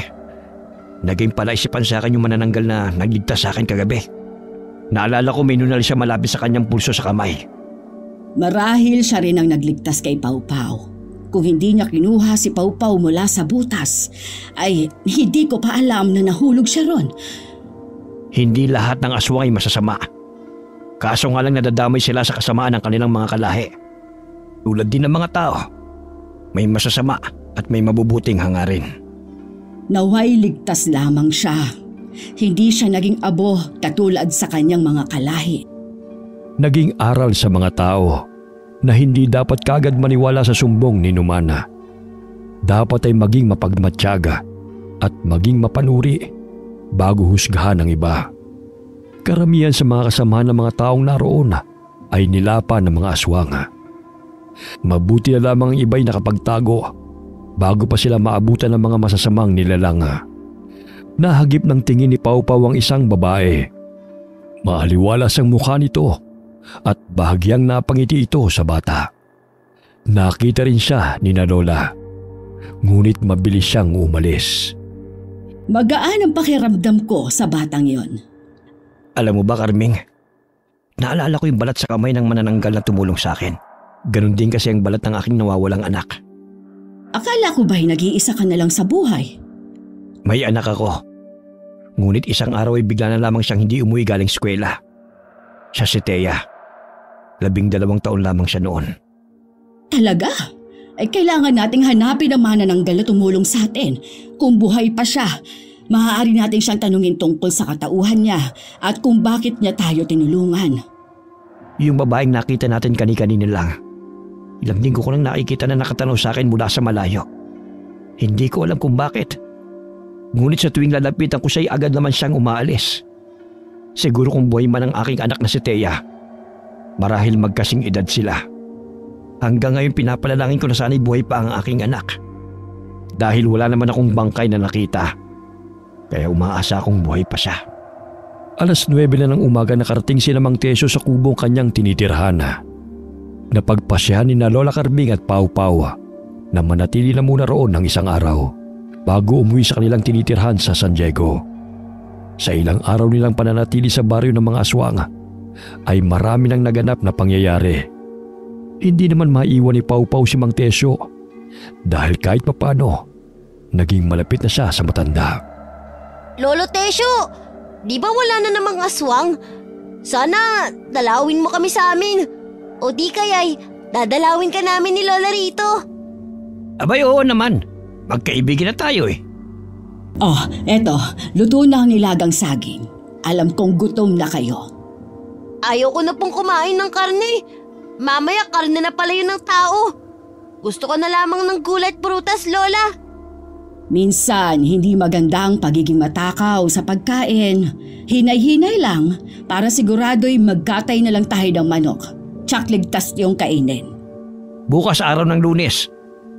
naging palaisipan sa akin yung manananggal na nagligtas sa akin kagabi. Naalala ko may nunal siya malapit sa kanyang pulso sa kamay. Marahil siya rin ang nagligtas kay Pau Pau. Kung hindi niya kinuha si Pau Pau mula sa butas, ay hindi ko pa alam na nahulog siya ron. Hindi lahat ng aswang ay masasama. Kaso nga lang nadadamay sila sa kasamaan ng kanilang mga kalahi. Tulad din ng mga tao, may masasama at may mabubuting hangarin. Naway ligtas lamang siya. Hindi siya naging abo katulad sa kanyang mga kalahi. Naging aral sa mga tao na hindi dapat kagad maniwala sa sumbong ni Numana. Dapat ay maging mapagmatyaga at maging mapanuri bago husgahan ng iba. Karamihan sa mga kasamahan ng mga taong naroon ay nilapa ng mga aswang. Mabuti na lamang ang iba'y nakapagtago bago pa sila maabutan ng mga masasamang nilalang. Nahagip ng tingin ni Pau Pau ang isang babae. Maaliwalas ang mukha nito at bahagyang napangiti ito sa bata. Nakita rin siya ni na Lola, ngunit mabilis siyang umalis. Magaan ang pakiramdam ko sa batang yon. Alam mo ba, Carming? Naalala ko yung balat sa kamay ng manananggal na tumulong sa akin. Ganon din kasi ang balat ng aking nawawalang anak. Akala ko ba'y nag-iisa ka na lang sa buhay? May anak ako. Ngunit isang araw ay bigla na lamang siyang hindi umuwi galing eskwela. Siya si Thea. 12 taon lamang siya noon. Talaga? Ay kailangan nating hanapin ang manananggal na tumulong sa atin. Kung buhay pa siya, maaari natin siyang tanungin tungkol sa katauhan niya at kung bakit niya tayo tinulungan. Yung babaeng nakita natin kani-kanina lang. Ilang linggo ko nang nakikita na nakatanaw sa akin mula sa malayo. Hindi ko alam kung bakit. Ngunit sa tuwing lalapitan ko siya ay agad naman siyang umaalis. Siguro kung buhay man ang aking anak na si Thea, marahil magkasing edad sila. Hanggang ngayon pinapalalangin ko na sana'y buhay pa ang aking anak. Dahil wala naman akong bangkay na nakita. Kaya umaasa akong buhay pa siya. 9:00 na ng umaga nakarating si Mang Tesyo sa kubong kanyang tinitirhan. Napagpasyahan ni na Lola Carming at Pau Pau na manatili na muna roon ng isang araw bago umuwi sa kanilang tinitirhan sa San Diego. Sa ilang araw nilang pananatili sa baryo ng mga aswang ay marami nang naganap na pangyayari. Hindi naman maiwan ni Pau Pau si Mang Tesyo dahil kahit papano naging malapit na siya sa matanda. Lolo Tesyo, di ba wala na namang aswang? Sana dalawin mo kami sa amin. O di kaya'y dadalawin ka namin ni Lola rito. Abay, oo naman. Magkaibigan na tayo eh. Oh, eto, luto na ang nilagang saging. Alam kong gutom na kayo. Ayoko na pong kumain ng karne. Mamaya karne na pala yun ng tao. Gusto ko na lamang ng gulay at prutas, Lola. Minsan, hindi maganda ang pagiging matakaw sa pagkain. Hinay-hinay lang para sigurado'y magkatay na lang tayo ng manok. Tsak ligtas yung kainin. Bukas araw ng Lunes,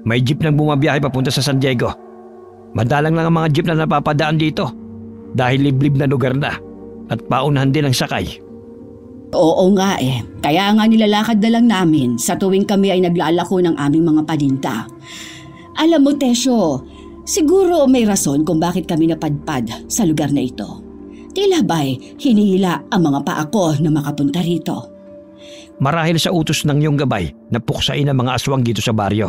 may jeep nang bumabiyahe papunta sa San Diego. Madalang lang ang mga jeep na napapadaan dito dahil liblib na lugar na at paunahan din ang sakay. Oo nga eh. Kaya nga nilalakad na lang namin sa tuwing kami ay naglalako ng aming mga paninda. Alam mo, Tesyo, siguro may rason kung bakit kami napadpad sa lugar na ito. Tila ba'y hinihila ang mga paa ko na makapunta rito. Marahil sa utos ng iyong gabay na puksain ang mga aswang dito sa baryo.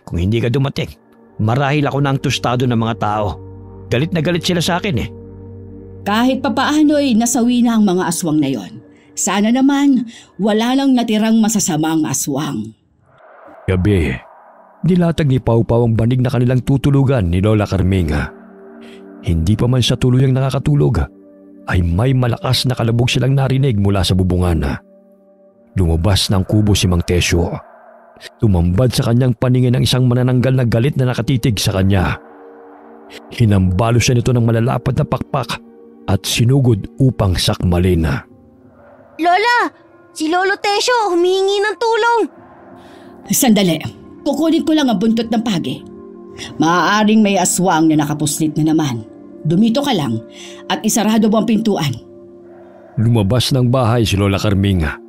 Kung hindi ka dumating, marahil ako na ang tostado ng mga tao. Galit na galit sila sa akin eh. Kahit papaano'y nasawi na ang mga aswang na yon. Sana naman wala lang natirang masasamang aswang. Gabi, nilatag ni Pau Pau ang banig na kanilang tutulugan ni Lola Carming. Hindi pa man siya tuluyang nakakatulog, ay may malakas na kalabog silang narinig mula sa bubungan. Lumabas ng kubo si Mang Tesyo. Tumambad sa kanyang paningin ang isang manananggal na galit na nakatitig sa kanya. Hinambalo siya nito ng malalapad na pakpak at sinugod upang sakmalin. Lola, si Lolo Tesyo humihingi ng tulong. Sandali, kukunin ko lang ang buntot ng pagi. Maaaring may aswang na nakapuslit na naman. Dumito ka lang at isarado mo ang pintuan. Lumabas ng bahay si Lola Carming.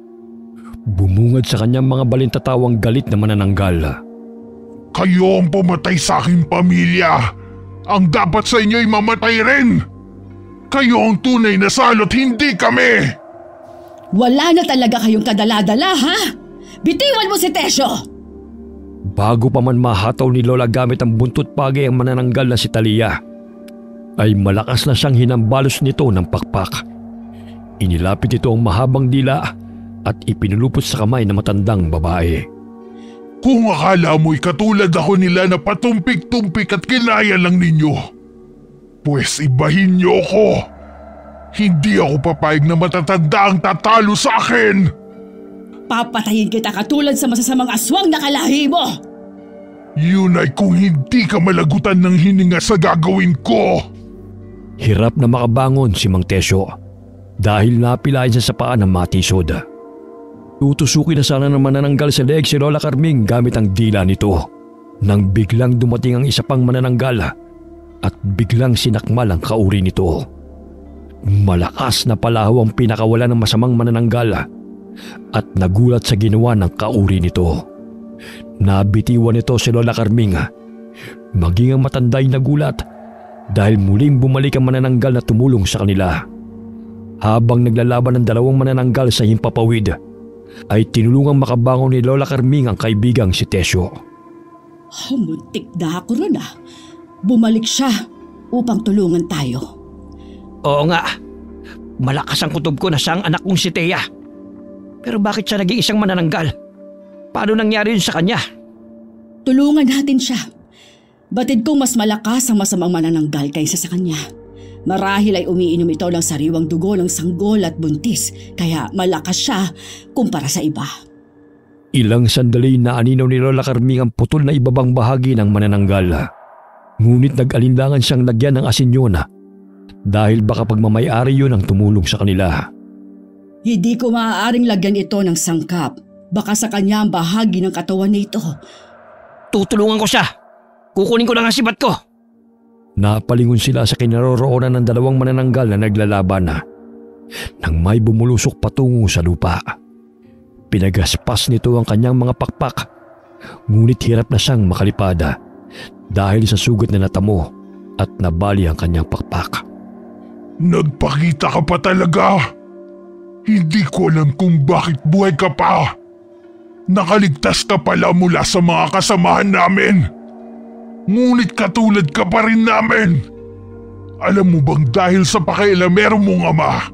Bumungad sa kanyang mga balintatawang galit na manananggal. Kayo ang pumatay sa aking pamilya. Ang dapat sa inyo'y mamatay rin. Kayo ang tunay na salot, hindi kami. Wala na talaga kayong kadala-dala, ha? Bitiwan mo si Tesyo! Bago pa man mahataw ni Lola gamit ang buntot pagi ang manananggal na si Talia, ay malakas na siyang hinambalos nito ng pakpak. Inilapit ito ang mahabang dila at ipinulupot sa kamay ng matandang babae. Kung akala mo'y katulad ako nila na patumpik-tumpik at kinaya lang ninyo, pues ibahin niyo ako. Hindi ako papayag na matatanda ang tatalo sa akin. Papatayin kita katulad sa masasamang aswang na kalahi mo! Yun ay kung hindi ka malagutan ng hininga sa gagawin ko. Hirap na makabangon si Mang Tesyo. dahil napilayan siya sa paa ng matisod. Tutusukin na sana ng manananggal sa leeg si Lola Carming gamit ang dila nito nang biglang dumating ang isa pang manananggal at biglang sinakmal ang kauri nito. Malakas na palahaw ang pinakawala ng masamang manananggal at nagulat sa ginawa ng kauri nito. Nabitiwan nito si Lola Carming, maging ang matanda ay nagulat dahil muling bumalik ang manananggal na tumulong sa kanila. Habang naglalaban ng dalawang manananggal sa himpapawid, ay tinulungang makabangon ni Lola Carming ang kaibigang si Tesyo. Muntik na ako ron Bumalik siya upang tulungan tayo. Oo nga, malakas ang kutob ko na siya ang anak kong si Thea. Pero bakit siya naging isang manananggal? Paano nangyari yun sa kanya? Tulungan natin siya. Batid kong mas malakas ang masamang manananggal kaysa sa kanya. Marahil ay umiinom ito ng sariwang dugo ng sanggol at buntis, kaya malakas siya kumpara sa iba. Ilang sandali na aninaw ni Lola Carming ang putol na ibabang bahagi ng manananggal. Ngunit nag-alinlangan siyang lagyan ng asin yun dahil baka pagmamayari yun ang tumulong sa kanila. Hindi ko maaaring lagyan ito ng sangkap. Baka sa kanya ang bahagi ng katawan nito. Tutulungan ko siya. Kukunin ko lang ang sibat ko. Napalingon sila sa kinaroroonan ng dalawang manananggal na naglalaban nang may bumulusok patungo sa lupa. Pinagaspas nito ang kanyang mga pakpak, ngunit hirap na siyang makalipad dahil sa sugat na natamo at nabali ang kanyang pakpak. Nagpakita ka pa talaga. Hindi ko alam kung bakit buhay ka pa. Nakaligtas ka pala mula sa mga kasamahan namin. Ngunit katulad ka pa rin namin. Alam mo bang dahil sa pakialamero mong ama,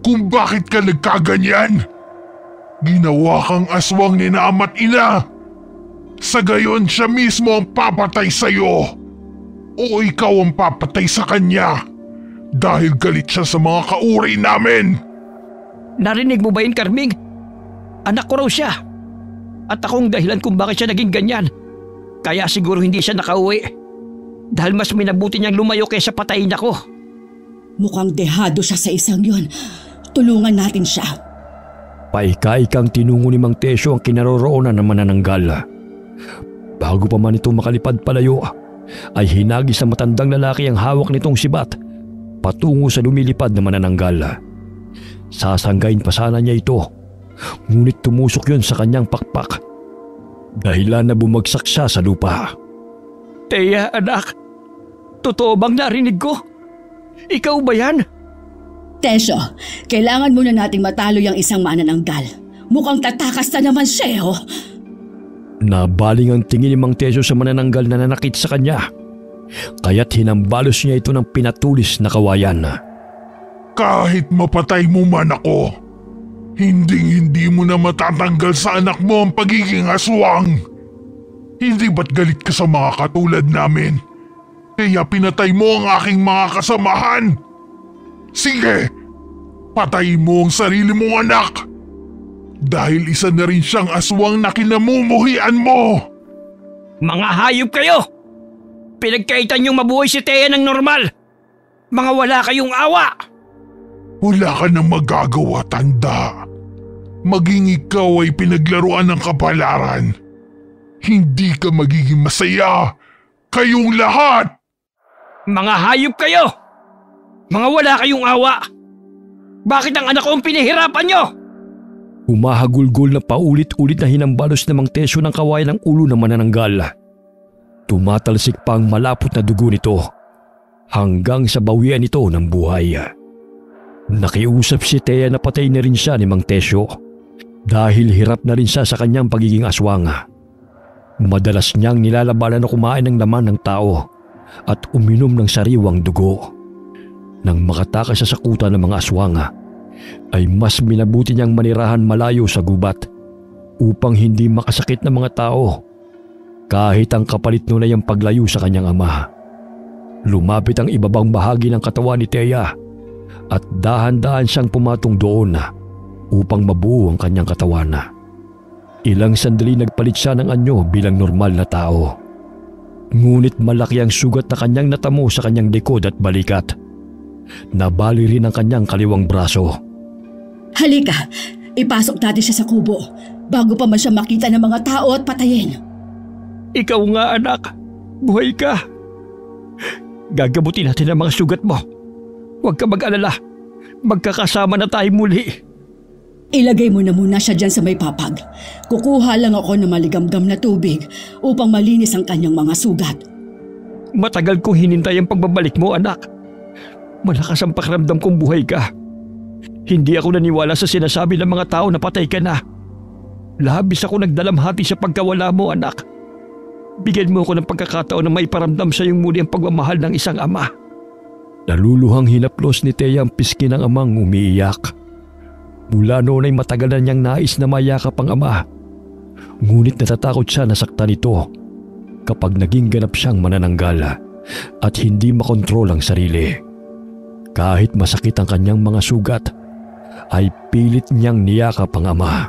kung bakit ka nagkaganyan? Ginawa kang aswang ni na ama't ina. Sa gayon siya mismo ang papatay sa'yo. O ikaw ang papatay sa kanya dahil galit siya sa mga kauri namin. Narinig mo ba yun, Carming? Anak ko raw siya. At akong dahilan kung bakit siya naging ganyan. Kaya siguro hindi siya nakauwi. Dahil mas minabuti niyang lumayo kaysa patayin ako. Mukhang dehado siya sa isang yun. Tulungan natin siya. Paika-ikang tinungo ni Mang Tesyo ang kinaroroonan ng manananggal. Bago pa man ito makalipad palayo, ay hinagis ng matandang lalaki ang hawak nitong sibat patungo sa lumilipad na manananggal. Sasanggain pa sana niya ito, ngunit tumusok yun sa kanyang pakpak. Dahilan na bumagsak siya sa lupa. Thea, anak. Totoo bang narinig ko? Ikaw ba yan? Tesyo, kailangan muna nating matalo yung isang manananggal. Mukhang tatakas na naman siya, Nabaling ang tingin ni Mang Tesyo sa manananggal na nanakit sa kanya. Kaya't hinambalos niya ito ng pinatulis na kawayan. Kahit mapatay mo man ako, hindi mo na matatanggal sa anak mo ang pagiging aswang. Hindi ba't galit ka sa mga katulad namin? Kaya pinatay mo ang aking mga kasamahan. Sige, patayin mo ang sarili mong anak. Dahil isa na rin siyang aswang na kinamumuhian mo. Mga hayop kayo! Pinagkaitan niyong mabuhay si Thea ng normal. Mga wala kayong awa! Wala ka nang magagawa, tanda. Maging ikaw ay pinaglaruan ng kapalaran. Hindi ka magiging masaya. Kayong lahat! Mga hayop kayo! Mga wala kayong awa! Bakit ang anak ko ang pinahirapan niyo? Humahagulgol na paulit-ulit na hinambalos ng Mang Tesyo ng kawayan ng ulo ng manananggal. Tumatalsik pa ang malapot na dugo nito hanggang sa bawian ito ng buhay. Nakiusap si Thea na patay na rin siya ni Mang Tesyo dahil hirap na rin siya sa kanyang pagiging aswang. Madalas niyang nilalabanan na kumain ng laman ng tao at uminom ng sariwang dugo. Nang makatakas sa sakutan ng mga aswang, ay mas minabuti niyang manirahan malayo sa gubat upang hindi makasakit ng mga tao kahit ang kapalit nun ay ang paglayo sa kanyang ama. Lumapit ang ibabang bahagi ng katawan ni Thea at dahan-dahan siyang pumatong doon upang mabuo ang kanyang katawan. Ilang sandali nagpalit siya ng anyo bilang normal na tao. Ngunit malaki ang sugat na kanyang natamo sa kanyang likod at balikat. Nabali rin ang kanyang kaliwang braso. Halika, ipasok natin siya sa kubo bago pa man siya makita ng mga tao at patayin. Ikaw nga anak, buhay ka. Gagamutin natin ang mga sugat mo. Huwag ka mag-alala, magkakasama na tayo muli. Ilagay mo na muna siya dyan sa may papag. Kukuha lang ako ng maligamgam na tubig upang malinis ang kanyang mga sugat. Matagal kong hinintay ang pagbabalik mo, anak. Malakas ang pakiramdam kong buhay ka. Hindi ako naniwala sa sinasabi ng mga tao na patay ka na. Labis ako nagdalamhati sa pagkawala mo, anak. Bigyan mo ako ng pagkakataon na maiparamdam sa iyong muli ang pagmamahal ng isang ama. Naluluhang hinaplos ni Thea ang pisngi ng amang umiiyak. Mula noon ay matagal na niyang nais na mayakap ang ama. Ngunit natatakot siya na saktan ito kapag naging ganap siyang manananggal at hindi makontrol ang sarili. Kahit masakit ang kanyang mga sugat, ay pilit niyang niyakap ang ama.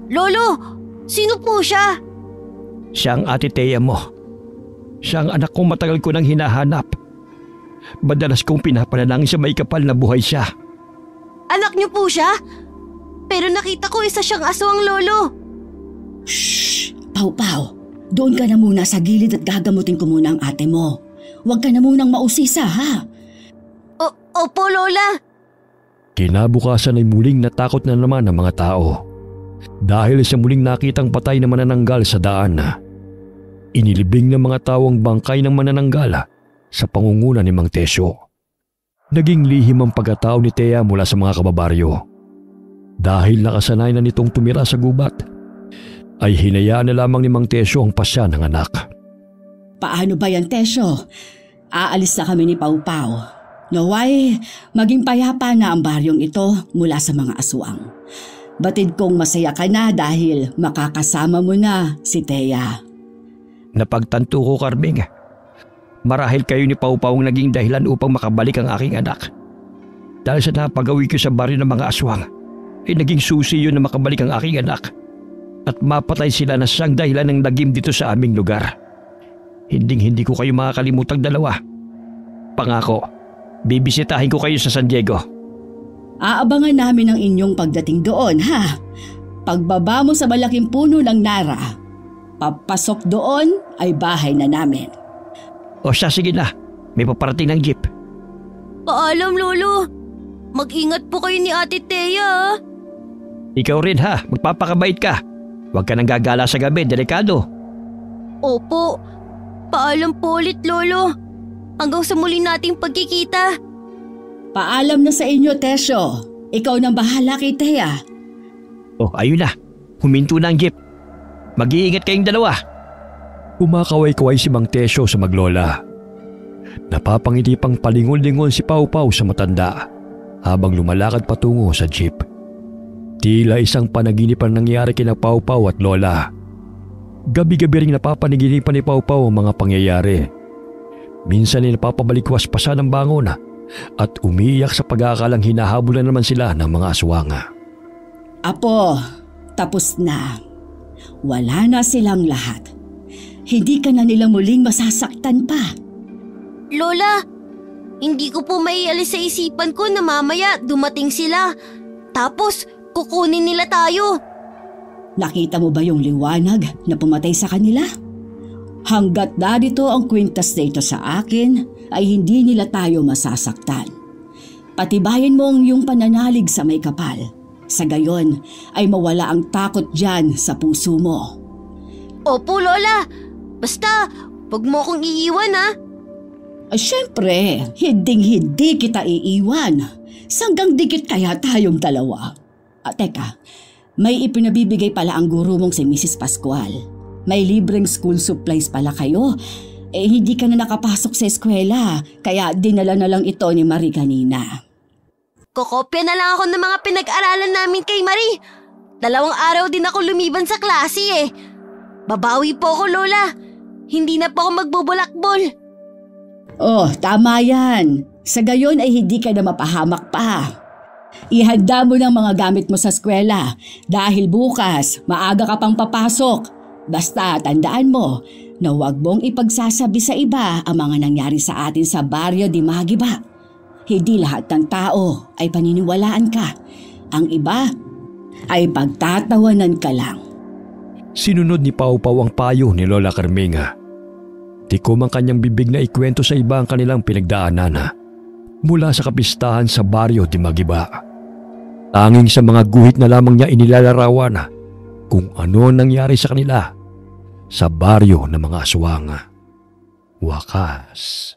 Lolo, sino po siya? Siya ang ate Thea mo. Siya ang anak kong matagal ko nang hinahanap. Madalas kong pinapanalangin sa may kapal na buhay siya. Anak niyo po siya? Pero nakita ko isa siyang aswang, Lolo. Shhh! Pau-Pau, doon ka na muna sa gilid at gagamutin ko muna ang ate mo. Huwag ka na munang mausisa, ha? Opo, Lola. Kinabukasan ay muling natakot na naman ang mga tao. Dahil sa muling nakitang patay na manananggal sa daan, inilibing ng mga tao ang bangkay ng manananggal sa pangunguna ni Mang Tesyo. Naging lihim ang pagkatao ni Thea mula sa mga kababaryo. Dahil nakasanay na nitong tumira sa gubat, ay hinayaan na lamang ni Mang Tesyo ang pasya ng anak. Paano ba yan, Tesyo? Aalis na kami ni Pau-Pau. Naway, maging payapa na ang baryong ito mula sa mga aswang. Batid kong masaya ka na dahil makakasama mo na si Thea. Napagtanto ko, Carming. Marahil kayo ni Pau-Pau ang naging dahilan upang makabalik ang aking anak. Dahil sa napagawi ko sa baryo ng mga aswang, ay naging susi yun na makabalik ang aking anak. At mapatay sila na siyang dahilan ng lagim dito sa aming lugar. Hindi ko kayo makakalimutang dalawa. Pangako, bibisitahin ko kayo sa San Diego. Aabangan namin ang inyong pagdating doon, ha? Pagbaba mo sa malaking puno ng Nara, papasok doon ay bahay na namin. O siya, sige na. May paparating ng jeep. Paalam, Lolo. Mag-ingat po kayo ni Ate Thea. Ikaw rin ha, magpapakabait ka. Huwag ka nang gagala sa gabi, delikado. Opo. Paalam po ulit, Lolo. Hanggang sa muli nating pagkikita. Paalam na sa inyo, Tesyo. Ikaw nang bahala kay Thea. Oh, ayun na. Huminto na ang jeep. Mag-iingat kayong dalawa. Kumakaway-kaway si Mang Tesyo sa maglola. Napapangiti pang palingon-lingon si Pau-Pau sa matanda habang lumalakad patungo sa jeep. Tila isang panaginip ang nangyari kina Pau-Pau at Lola. Gabi-gabi ring napapanaginipan ni Pau-Pau ang mga pangyayari. Minsan ay napapabalikwas pa siya ng bangon at umiiyak sa pag-aakalang hinahabulan naman sila ng mga aswanga. Apo, tapos na. Wala na silang lahat. Hindi ka na nila muling masasaktan pa. Lola, hindi ko po maialis sa isipan ko na mamaya dumating sila. Tapos kukunin nila tayo. Nakita mo ba yung liwanag na pumatay sa kanila? Hanggat narito ang kwintas na ito sa akin, ay hindi nila tayo masasaktan. Patibayan mo ang iyong pananalig sa may kapal. Sa gayon ay mawala ang takot dyan sa puso mo. Opo, Lola. Basta, wag mo akong iiwan, ha? Siyempre, hinding-hindi kita iiwan. Sanggang dikit kaya tayong dalawa. Teka, may ipinabibigay pala ang guro mong si Mrs. Pascual. May libreng school supplies pala kayo. Hindi ka na nakapasok sa eskwela, kaya dinala na lang ito ni Marie kanina. Kokopya na lang ako ng mga pinag-aralan namin kay Marie. 2 araw din ako lumiban sa klase eh. Babawi po ako, Lola. Hindi na po ako magbubulakbol. Oh, tama yan. Sa gayon ay hindi ka na mapahamak pa. Ihanda mo ng mga gamit mo sa eskwela dahil bukas maaga ka pang papasok. Basta tandaan mo na huwag mong ipagsasabi sa iba ang mga nangyari sa atin sa baryo di Magiba. Hindi lahat ng tao ay paniniwalaan ka. Ang iba ay pagtatawanan ka lang. Sinunod ni Pau Pau ang payo ni Lola Carminga. Tikom ang kanyang bibig na ikwento sa iba ang kanilang pinagdaanan mula sa kapistahan sa baryo di Magiba. Tanging sa mga guhit na lamang niya inilalarawan kung ano ang nangyari sa kanila sa baryo ng mga aswang. Wakas.